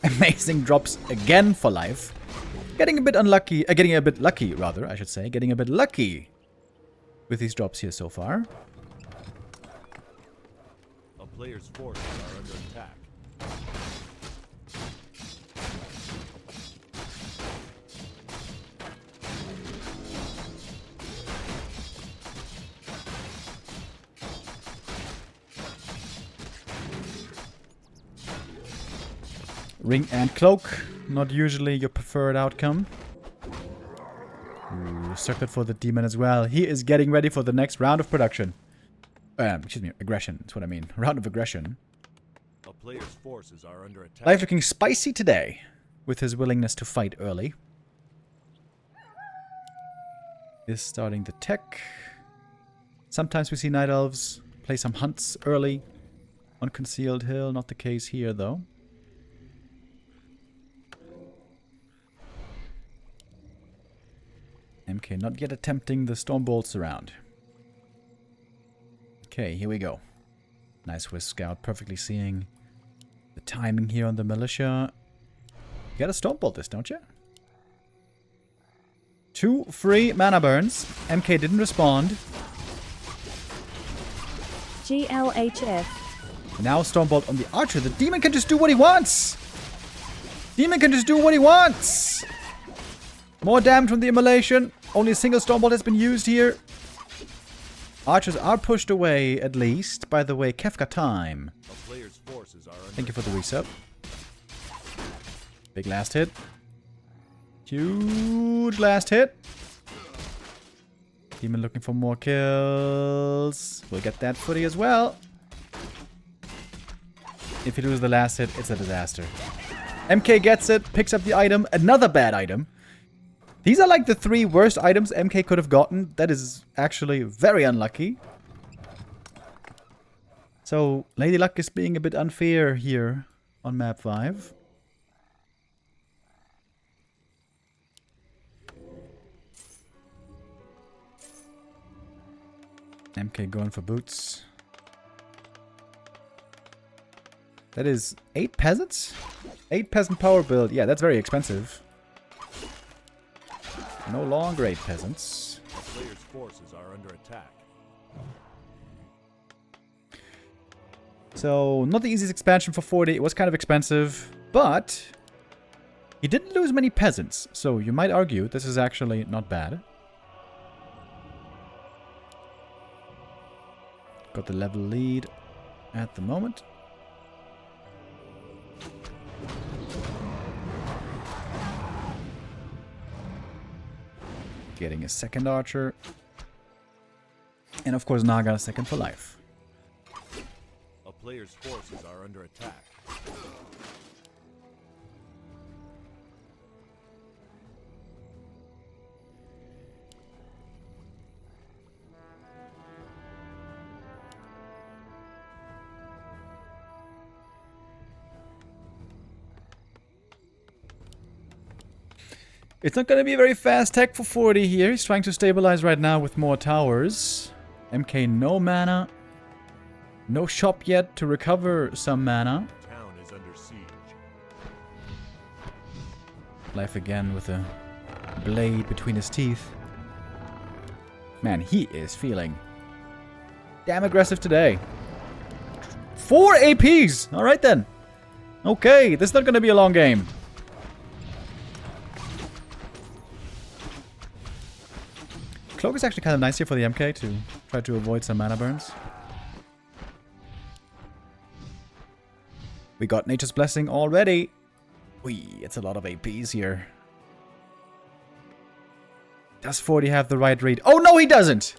Amazing drops again for Life. Getting a bit unlucky. Getting a bit lucky, rather, I should say. Getting a bit lucky with these drops here so far.
A player's forces are under attack.
Ring and cloak. Not usually your preferred outcome. Ooh, circlet for the Demon as well. He is getting ready for the next round of production. Excuse me, aggression. That's what I mean. Round of aggression.
A player's forces are under attack.
Life looking spicy today with his willingness to fight early. Is starting the tech. Sometimes we see Night Elves play some hunts early on Concealed Hill. Not the case here, though. MK not yet attempting the Stormbolts around. Okay, here we go. Nice Wisp Scout, perfectly seeing the timing here on the Militia. You got a Stormbolt this, don't you? 2 free mana burns. MK didn't respond.
GLHF.
Now Stormbolt on the Archer. The Demon can just do what he wants! Demon can just do what he wants! More damage from the Immolation. Only a single Stormbolt has been used here. Archers are pushed away, at least. By the way, Kefka time.
A player's forces are
Thank you for the resub. Big last hit. Huge last hit. Demon looking for more kills. We'll get that footy as well. If you lose the last hit, it's a disaster. MK gets it, picks up the item. Another bad item. These are like the 3 worst items MK could have gotten. That is actually very unlucky. So, Lady Luck is being a bit unfair here on map 5. MK going for boots. That is 8 peasants? 8 peasant power build. Yeah, that's very expensive. No longer 8 peasants.
The player's forces are under attack.
So, not the easiest expansion for 40. It was kind of expensive, but he didn't lose many peasants. So, you might argue this is actually not bad. Got the level lead at the moment. Getting a second archer. And of course Naga second for life.
A player's forces are under attack.
It's not going to be a very fast tech for 40 here. He's trying to stabilize right now with more towers. MK no mana. No shop yet to recover some mana.
Town is under siege.
Life again with a blade between his teeth. Man, he is feeling damn aggressive today. 4 APs! Alright then. Okay, this is not going to be a long game. Cloak is actually kind of nice here for the MK to try to avoid some mana burns. We got Nature's Blessing already. Whee, it's a lot of APs here. Does 40 have the right read? Oh no, he doesn't!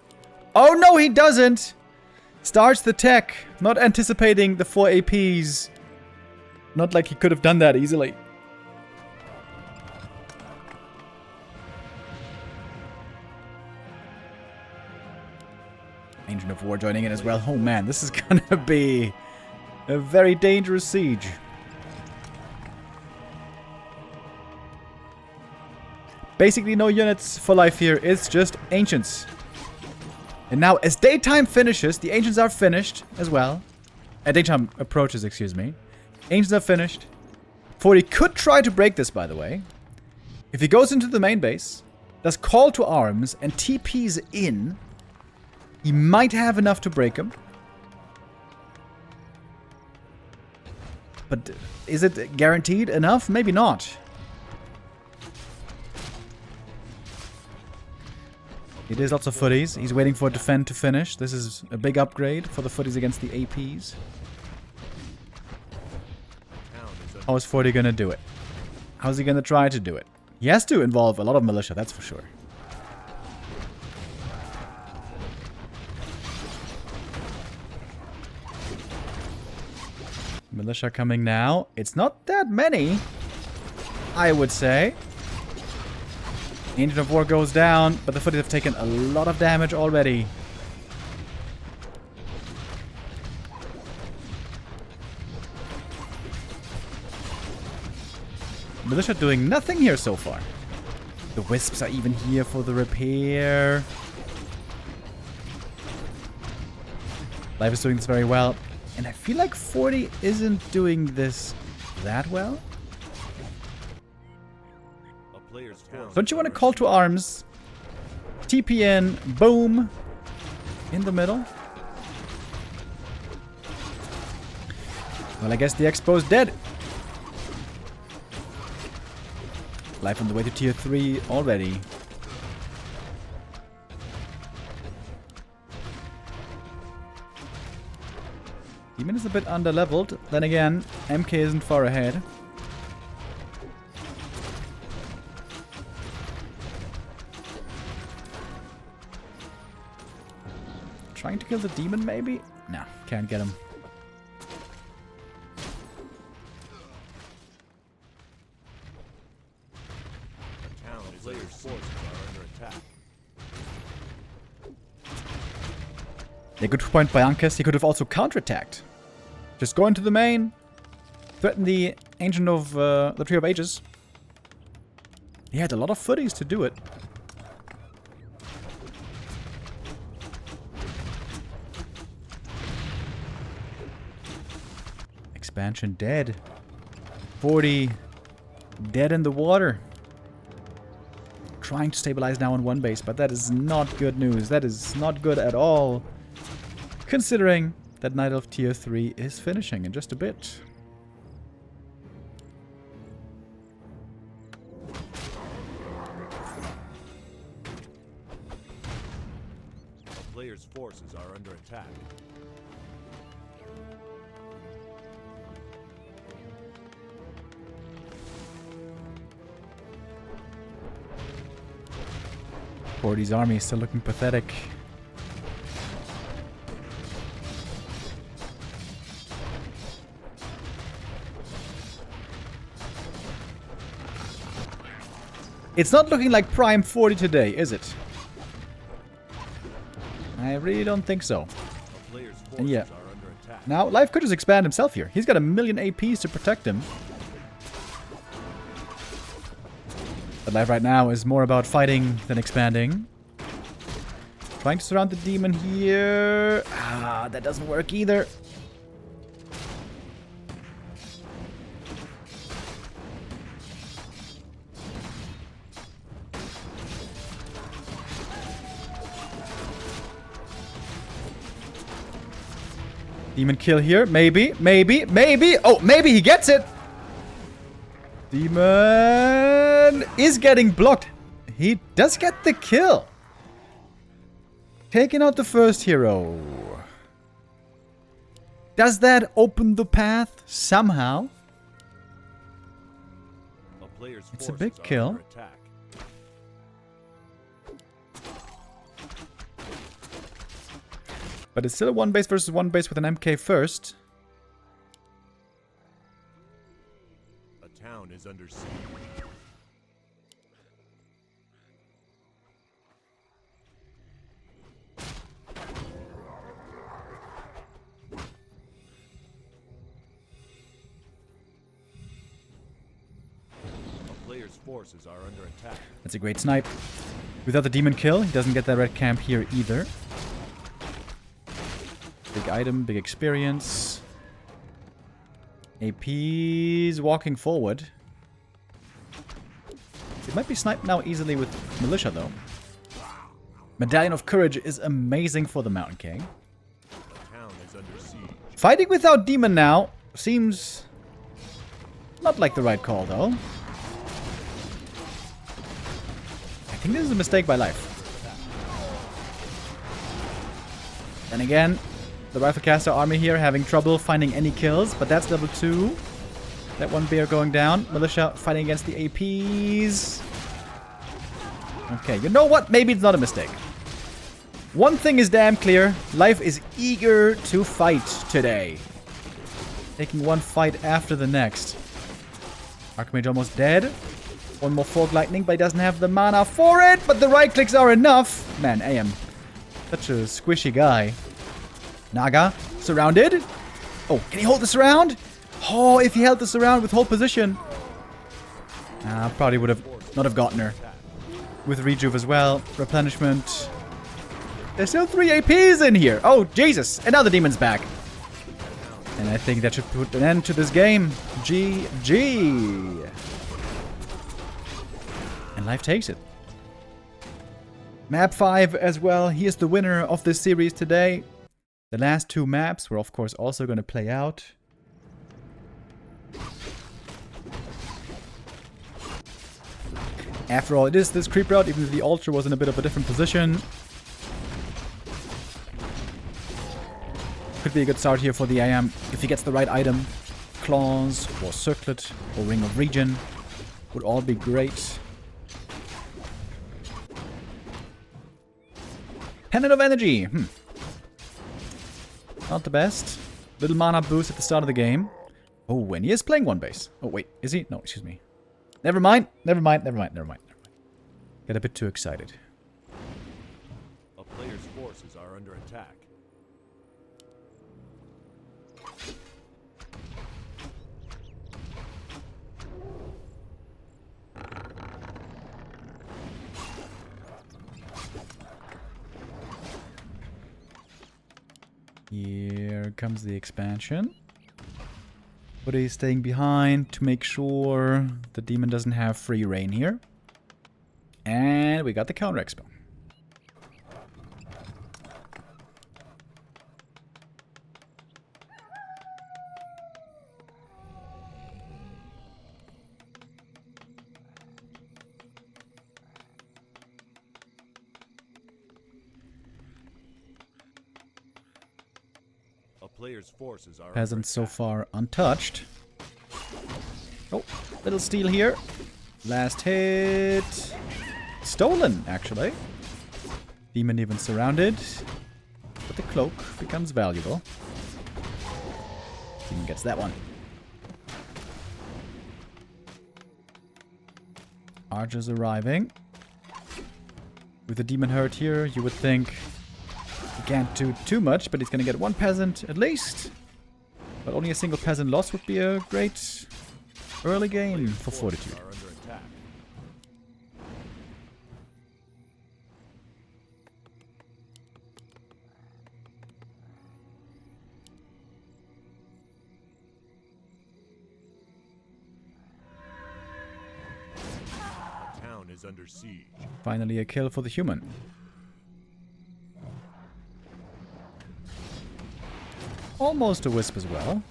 Oh no, he doesn't! Starts the tech, not anticipating the 4 APs. Not like he could have done that easily. Ancient of War joining in as well. Oh man, this is gonna be a very dangerous siege. Basically no units for life here. It's just Ancients. And now as daytime finishes, the Ancients are finished as well. Daytime approaches, excuse me. Ancients are finished. 40 could try to break this, by the way. If he goes into the main base, does call to arms, and TPs in, he might have enough to break him. But is it guaranteed enough? Maybe not. It is lots of footies. He's waiting for defend to finish. This is a big upgrade for the footies against the APs. How is 40 gonna do it? How's he gonna try to do it? He has to involve a lot of militia, that's for sure. Militia coming now. It's not that many, I would say. Ancient of War goes down, but the footies have taken a lot of damage already. Militia doing nothing here so far. The Wisps are even here for the repair. Life is doing this very well. And I feel like 40 isn't doing this that well. Don't you want to call to arms? TPN, boom. In the middle. Well, I guess the Expo's dead. Life on the way to tier 3 already. Demon is a bit under-leveled. Then again, MK isn't far ahead. Trying to kill the demon, maybe? No, can't get him.
The town is under siege. Forces are under attack.
Yeah, good point by Ankes. He could have also counterattacked. Just go into the main, threaten the Ancient of the Tree of Ages. He had a lot of footies to do it. Expansion dead. 40 dead in the water. Trying to stabilize now on one base, but that is not good news. That is not good at all. Considering that Night Elf Tier 3 is finishing in just a bit.
A player's forces are under attack.
Forti's army is still looking pathetic. It's not looking like Prime 40 today, is it? I really don't think so.
A player's forces
And yeah.
are under attack.
Now, Life could just expand himself here. He's got 1,000,000 APs to protect him. But Life right now is more about fighting than expanding. Trying to surround the demon here. Ah, that doesn't work either. Demon kill here. Maybe, maybe, maybe. Oh, maybe he gets it. Demon is getting blocked. He does get the kill. Taking out the first hero. Does that open the path somehow?
A player's
It's a
forces
big
are
kill.
under attack.
But it's still a 1 base versus 1 base with an MK first.
A town is under siege. A player's forces are under attack.
That's a great snipe. Without the demon kill, he doesn't get that red camp here either. Big item, big experience. AP's walking forward. It might be sniped now easily with Militia, though. Medallion of Courage is amazing for the Mountain King.
The town is under siege.
Fighting without Demon now seems not like the right call, though. I think this is a mistake by Life. Then again, the Riflecaster army here having trouble finding any kills, but that's level 2. That one bear going down. Militia fighting against the APs. Okay, you know what? Maybe it's not a mistake. One thing is damn clear. Life is eager to fight today. Taking one fight after the next. Archmage almost dead. One more Fog Lightning, but he doesn't have the mana for it. But the right clicks are enough. Man, I am such a squishy guy. Naga, surrounded. Oh, can he hold the surround? Oh, if he held the surround with hold position. Probably would have not have gotten her. With Rejuve as well. Replenishment. There's still 3 APs in here. Oh, Jesus. And now the demon's back. And I think that should put an end to this game. GG. And Life takes it. Map 5 as well. He is the winner of this series today. The last 2 maps were, of course, also going to play out. After all, it is this creep route, even though the altar was in a bit of a different position. Could be a good start here for the AM if he gets the right item. Claws, or Circlet, or Ring of Regen would all be great. Pendant of Energy. Not the best. Little mana boost at the start of the game. Oh, and he is playing one base. Oh, wait. Is he? No, excuse me. Never mind. Never mind. Never mind. Never mind. Never mind. Get a bit too excited.
A player's forces are under attack.
Here comes the expansion. But he's staying behind to make sure the demon doesn't have free reign here. And we got the counter expo.
A player's forces are
Peasants so far untouched. Oh, little steal here. Last hit. Stolen, actually. Demon even surrounded. But the cloak becomes valuable. Demon gets that one. Archers arriving. With the demon hurt here, you would think he can't do too much, but he's going to get one peasant at least. But only a single peasant loss would be a great early game for Fortitude.
are under attack. A town is under siege.
Finally a kill for the human. Almost a wisp as well.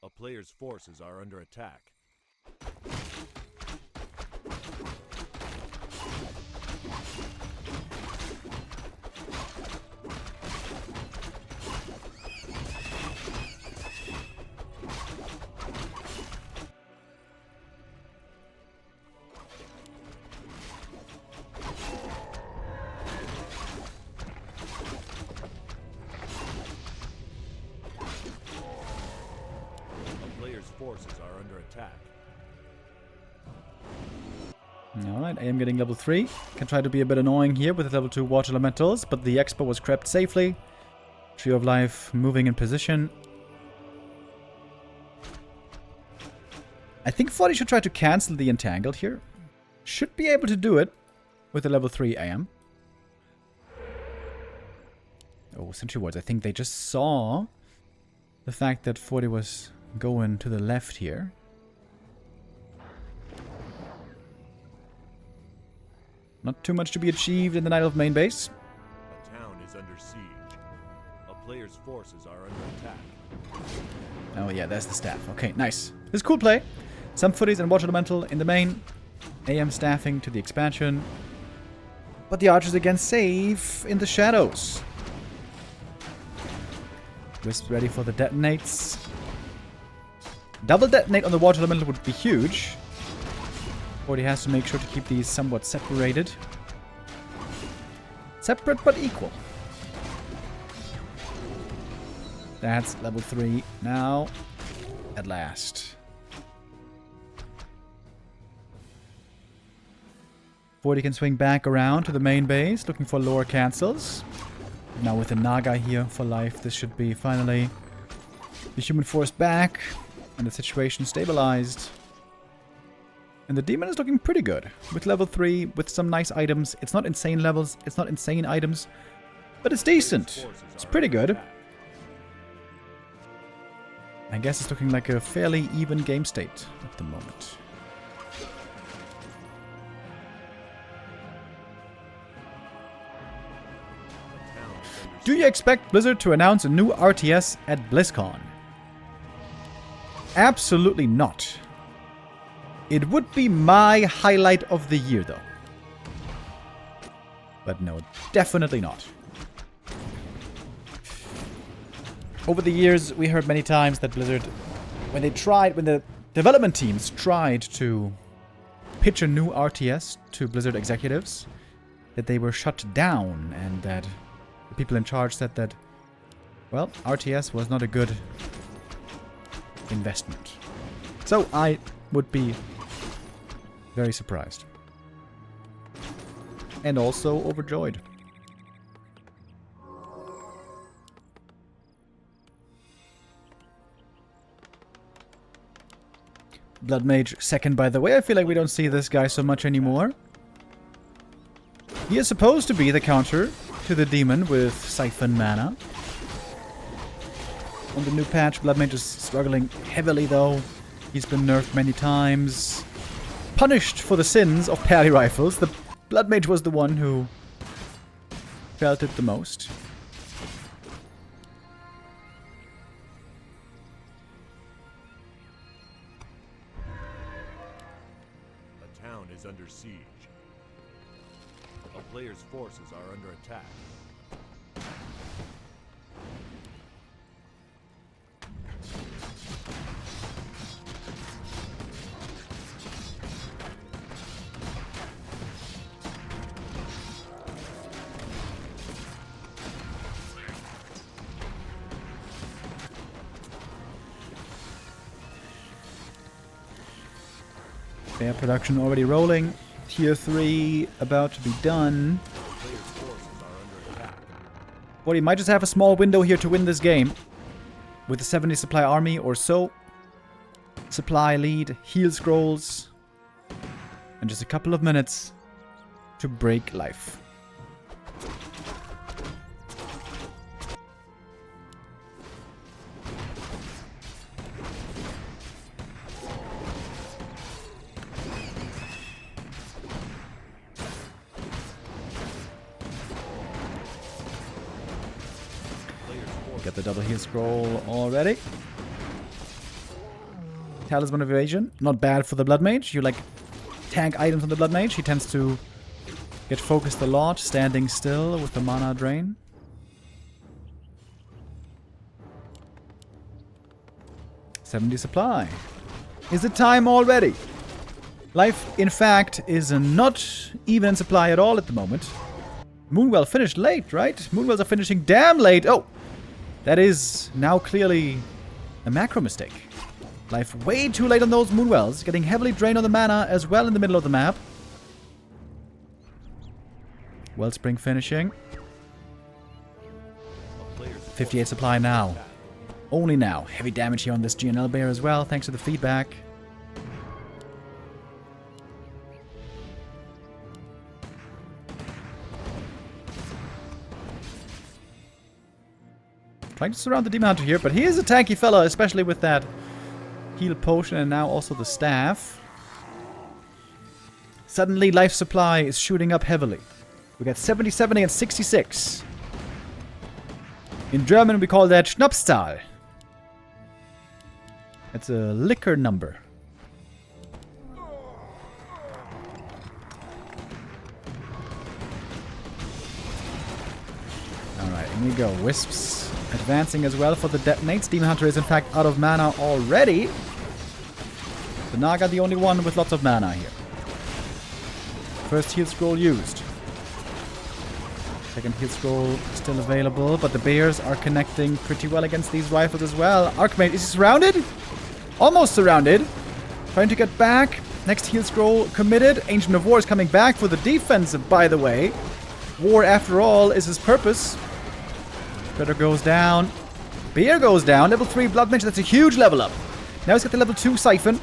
A player's forces are under attack. Forces are under attack.
Alright, I am getting level 3. Can try to be a bit annoying here with the level 2 water elementals, but the expo was crept safely. Tree of Life moving in position. I think FORTI should try to cancel the Entangled here. Should be able to do it with the level 3 AM. Oh, Sentry Wards. I think they just saw the fact that FORTI was going to the left here. Not too much to be achieved in the Night of main base.
A town is under siege. A player's forces are under attack.
Oh yeah, there's the staff. Okay, nice. This is cool play. Some footies and Water Elemental in the main. AM staffing to the expansion. But the archers again safe in the shadows. Wisp ready for the detonates. Double detonate on the Water Elemental would be huge. FORTI has to make sure to keep these somewhat separated. Separate but equal. That's level 3 now. At last. FORTI can swing back around to the main base, looking for lore cancels. Now with the Naga here for life, this should be finally the human force back. And the situation stabilized. And the demon is looking pretty good. With level 3, with some nice items. It's not insane levels, it's not insane items. But it's decent. It's pretty good. I guess it's looking like a fairly even game state at the moment. Do you expect Blizzard to announce a new RTS at BlizzCon? Absolutely not. It would be my highlight of the year, though. But no, definitely not. Over the years, we heard many times that Blizzard, when the development teams tried to pitch a new RTS to Blizzard executives, that they were shut down, and that the people in charge said that, well, RTS was not a good investment. So I would be very surprised. And also overjoyed. Blood Mage second, by the way. I feel like we don't see this guy so much anymore. He is supposed to be the counter to the demon with Siphon mana. On the new patch, Blood Mage is struggling heavily though. He's been nerfed many times. Punished for the sins of parry rifles. The Blood Mage was the one who felt it the most.
A town is under siege. A player's forces are under attack.
Fair production already rolling. Tier 3 about to be done.
Player's forces are under attack.
But he might just have a small window here to win this game. With a 70 supply army or so. Supply lead, heal scrolls. And just a couple of minutes to break life. Get the double heal scroll already. Talisman of Evasion. Not bad for the Blood Mage. You like tank items on the Blood Mage. He tends to get focused a lot, standing still with the mana drain. $70 supply. Is it time already? Life, in fact, is not even in supply at all at the moment. Moonwell finished late, right? Moonwells are finishing damn late. Oh! That is now clearly a macro mistake. Life way too late on those Moonwells, getting heavily drained on the mana as well in the middle of the map. Wellspring finishing. 58 supply now. Only now. Heavy damage here on this GNL bear as well, thanks to the feedback. Trying to surround the Demon Hunter here, but he is a tanky fella, especially with that heal potion and now also the staff. Suddenly, life supply is shooting up heavily. We got 70, 70, and 66. In German, we call that Schnapszahl. It's a liquor number. Alright, in we go. Wisps advancing as well for the detonates. Demon Hunter is in fact out of mana already. The Naga the only one with lots of mana here. First heal scroll used. Second heal scroll still available, but the bears are connecting pretty well against these rifles as well. Archmage, is he surrounded? Almost surrounded. Trying to get back. Next heal scroll committed. Ancient of War is coming back for the defensive, by the way. War, after all, is his purpose. Predator goes down. Bear goes down. Level 3 Blood Mage. That's a huge level up. Now he's got the level 2 Siphon.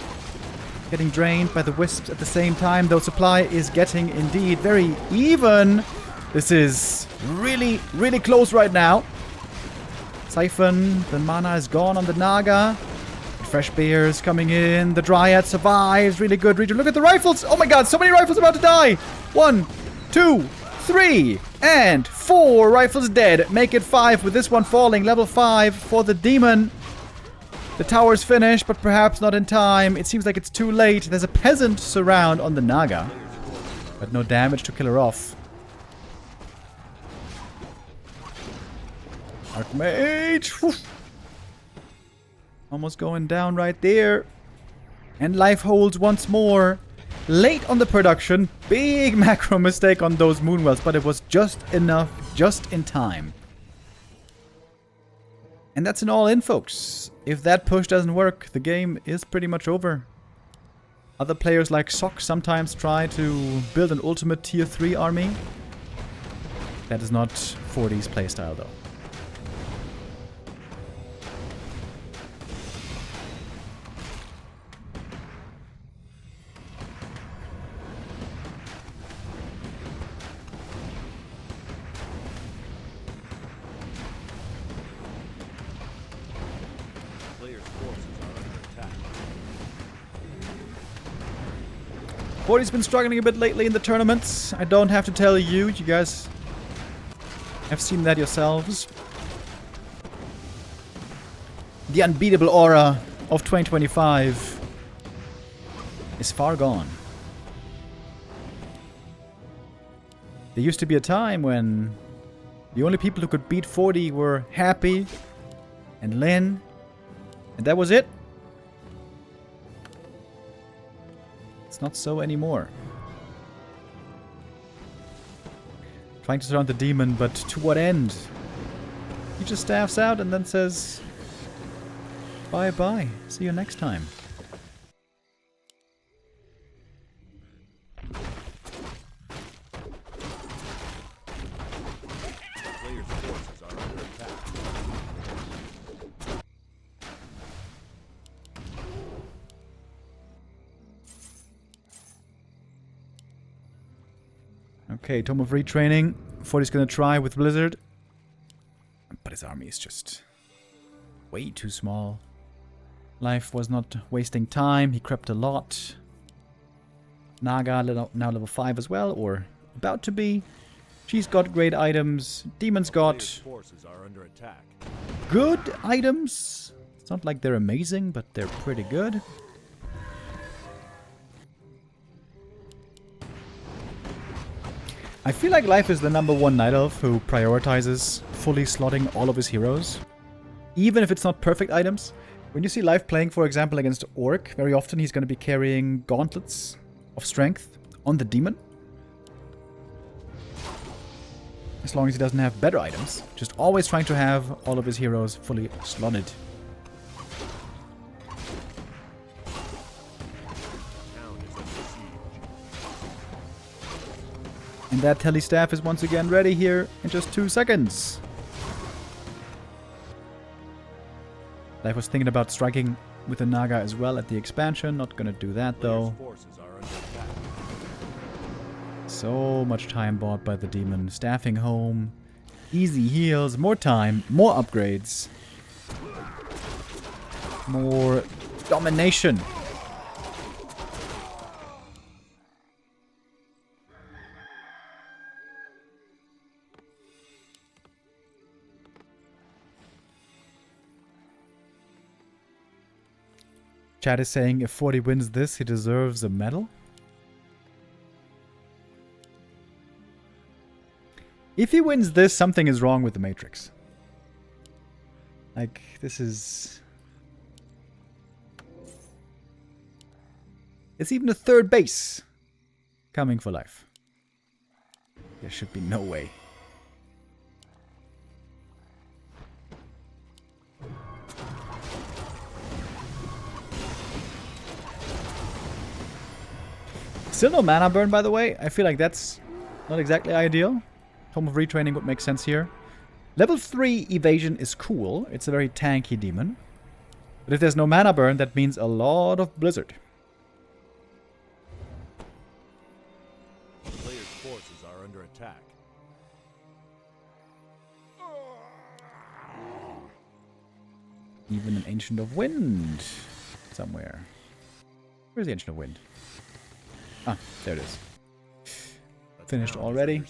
Getting drained by the Wisps at the same time, though supply is getting indeed very even. This is really, really close right now. Siphon, the mana is gone on the Naga. Fresh bears coming in. The Dryad survives. Really good region. Look at the rifles. Oh my god, so many rifles about to die. 1, 2, 3, and 4 rifles dead. Make it 5 with this one falling. Level 5 for the demon. The tower's finished, but perhaps not in time. It seems like it's too late. There's a peasant surround on the Naga, but no damage to kill her off. Archmage! Whew. Almost going down right there. And life holds once more. Late on the production. Big macro mistake on those Moonwells, but it was just enough, just in time. And that's an all-in, folks. If that push doesn't work, the game is pretty much over. Other players like Sok sometimes try to build an ultimate tier 3 army. That is not FORTI's playstyle, though. FORTI's been struggling a bit lately in the tournaments. I don't have to tell you. You guys have seen that yourselves. The unbeatable aura of 2025 is far gone. There used to be a time when the only people who could beat FORTI were Happy and Lin, and that was it. It's not so anymore. Trying to surround the demon, but to what end? He just staffs out and then says, bye-bye. See you next time.
Players' forces are under attack.
Okay, Tome of Retraining. FORTI's gonna try with Blizzard. But his army is just way too small. Life was not wasting time. He crept a lot. Naga now level 5 as well, or about to be. She's got great items. Demon's got
Forces are under attack.
good items. It's not like they're amazing, but they're pretty good. I feel like Life is the #1 Night Elf who prioritizes fully slotting all of his heroes. Even if it's not perfect items. When you see Life playing, for example, against Orc, very often he's going to be carrying Gauntlets of Strength on the Demon. As long as he doesn't have better items. Just always trying to have all of his heroes fully slotted. And that Telly staff is once again ready here in just 2 seconds. Life was thinking about striking with the Naga as well at the expansion. Not gonna do that though. So much time bought by the demon. Staffing home. Easy heals. More time. More upgrades. More domination. Chat is saying if FORTI wins this, he deserves a medal. If he wins this, something is wrong with the Matrix. Like, this is... It's even a third base coming for Life. There should be no way. Still no mana burn, by the way. I feel like that's not exactly ideal. Tome of Retraining would make sense here. Level 3 evasion is cool. It's a very tanky demon. But if there's no mana burn, that means a lot of Blizzard.
Players' forces are under attack.
Even an Ancient of Wind somewhere. Where's the Ancient of Wind? Ah, there it is. Finished already.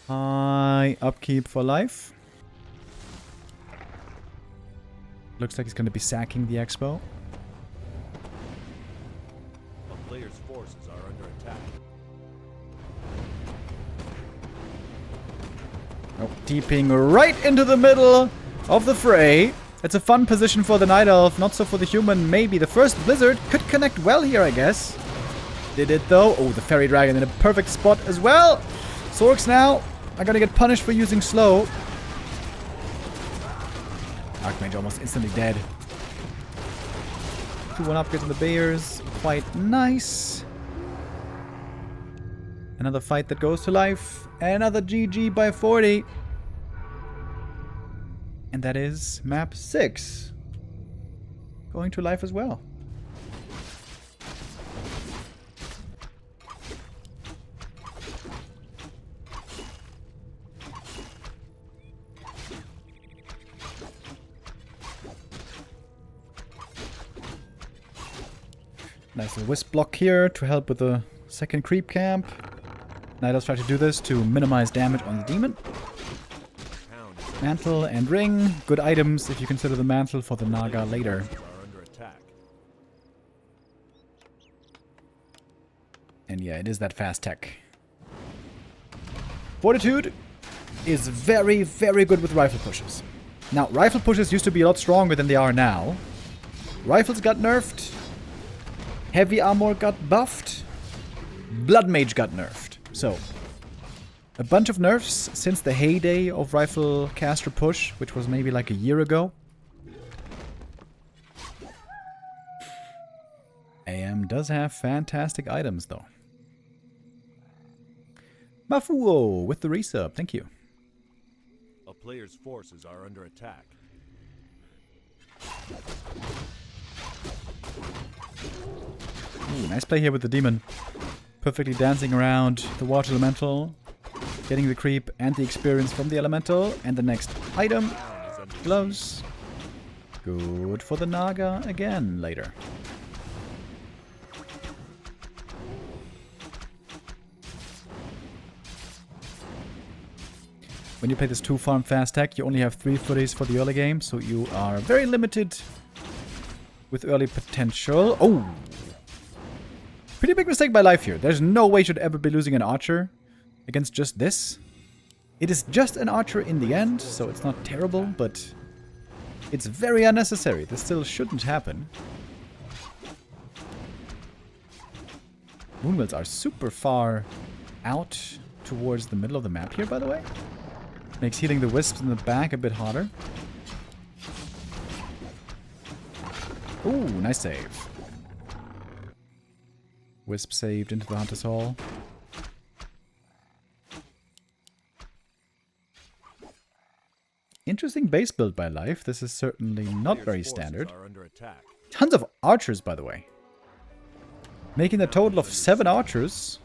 High upkeep for life. Looks like he's going to be sacking the expo.
A player's forces are under attack.
Oh, deeping right into the middle of the fray. It's a fun position for the Night Elf, not so for the human. Maybe the first Blizzard could connect well here, I guess. Did it though? Oh, the Fairy Dragon in a perfect spot as well. Sorks now are gonna get punished for using slow. Archmage almost instantly dead. 2-1 upgrades on the Bears. Quite nice. Another fight that goes to life. Another GG by 40. And that is map 6. Going to life as well. Nice little wisp block here to help with the second creep camp. Night Elves try to do this to minimize damage on the demon. Mantle and ring. Good items if you consider the mantle for the Naga later. And yeah, it is that fast tech. Fortitude is very, very good with rifle pushes. Now, rifle pushes used to be a lot stronger than they are now. Rifles got nerfed. Heavy armor got buffed. Blood Mage got nerfed. So, a bunch of nerfs since the heyday of rifle caster push, which was maybe like a year ago. AM does have fantastic items though. Mafuo with the resub, thank you.
A player's forces are under attack.
Ooh, nice play here with the demon. Perfectly dancing around the water elemental. Getting the creep and the experience from the elemental. And the next item. Gloves. Good for the Naga again later. When you play this 2-farm fast tech, you only have 3 footies for the early game. So you are very limited with early potential. Oh! Pretty big mistake by life here. There's no way you should ever be losing an archer against just this. It is just an archer in the end, so it's not terrible, but it's very unnecessary. This still shouldn't happen. Moonwells are super far out towards the middle of the map here, by the way. Makes healing the wisps in the back a bit harder. Ooh, nice save. Wisp saved into the Hunter's Hall. Interesting base build by life. This is certainly not very standard. Tons of archers, by the way. Making a total of 7 archers.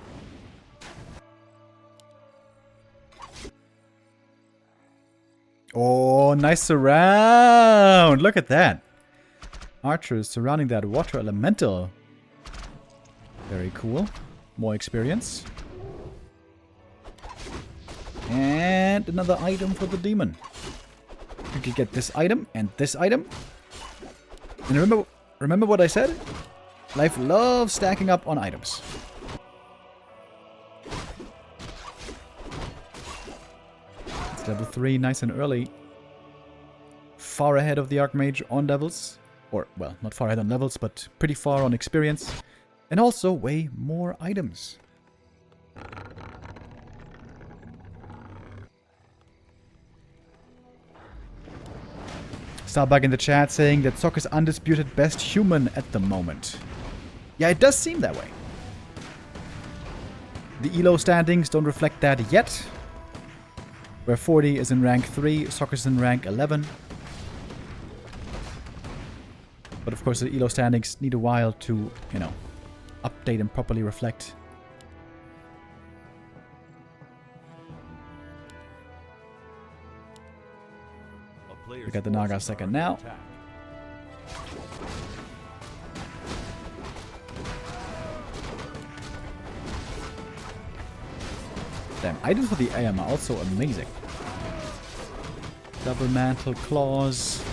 Oh, nice surround! Look at that. Archers surrounding that water elemental. Very cool. More experience. And another item for the demon. You can get this item and this item. And remember what I said? Life loves stacking up on items. It's level 3, nice and early. Far ahead of the Archmage on levels. Or, well, not far ahead on levels, but pretty far on experience. And also way more items. Starbug in the chat saying that Sok is undisputed best human at the moment. Yeah, it does seem that way. The ELO standings don't reflect that yet. Where FORTI is in rank 3, Sok is in rank 11. But of course the ELO standings need a while to, you know, update and properly reflect. We got the Naga second now. Damn, items for the AM are also amazing. Double mantle claws.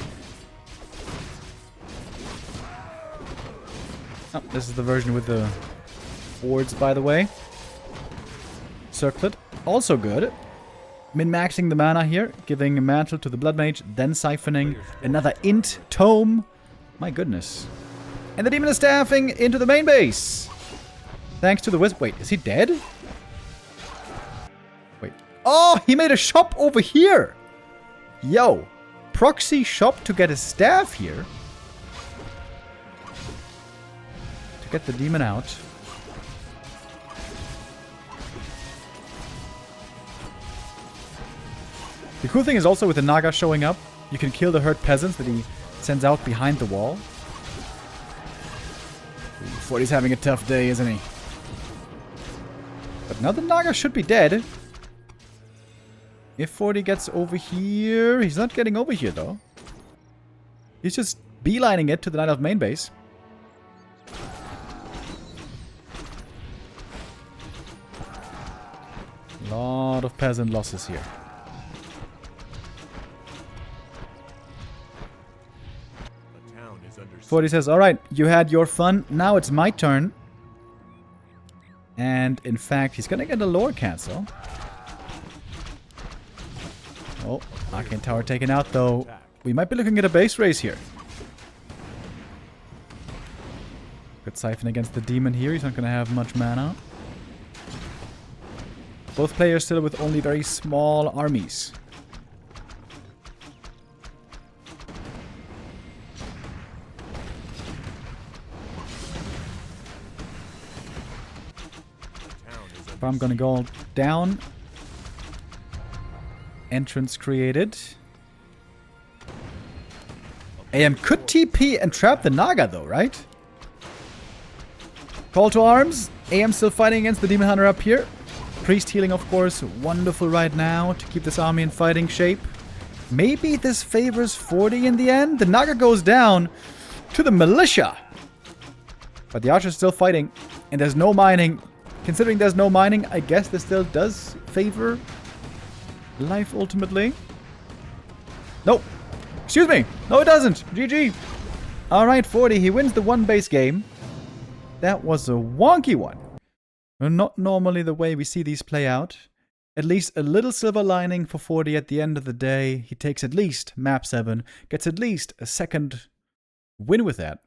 Oh, this is the version with the boards, by the way. Circlet, also good. Min-maxing the mana here, giving a mantle to the Blood Mage, then siphoning another int tome. My goodness. And the demon is staffing into the main base. Thanks to the wizard. Wait, is he dead? Wait. Oh, he made a shop over here. Yo. Proxy shop to get a staff here. To get the demon out. The cool thing is also with the Naga showing up, you can kill the hurt peasants that he sends out behind the wall. FORTI's having a tough day, isn't he? But now the Naga should be dead. If FORTI gets over here... He's not getting over here, though. He's just beelining it to the Night Elf main base. A lot of peasant losses here. FORTI says, alright, you had your fun, now it's my turn. And in fact, he's gonna get a lore cancel. Oh, Arcane Tower taken out though. We might be looking at a base race here. Good siphon against the demon here, he's not gonna have much mana. Both players still with only very small armies. I'm gonna go down. Entrance created. AM could TP and trap the Naga though, right? Call to arms. AM still fighting against the Demon Hunter up here. Priest healing, of course, wonderful right now to keep this army in fighting shape. Maybe this favors FORTI in the end. The Naga goes down to the militia. But the Archer's still fighting. And there's no mining. Considering there's no mining, I guess this still does favor life ultimately. Nope. Excuse me. No, it doesn't. GG. Alright, FORTI. He wins the one base game. That was a wonky one. Not normally the way we see these play out. At least a little silver lining for FORTI at the end of the day. He takes at least map 7. Gets at least a second win with that.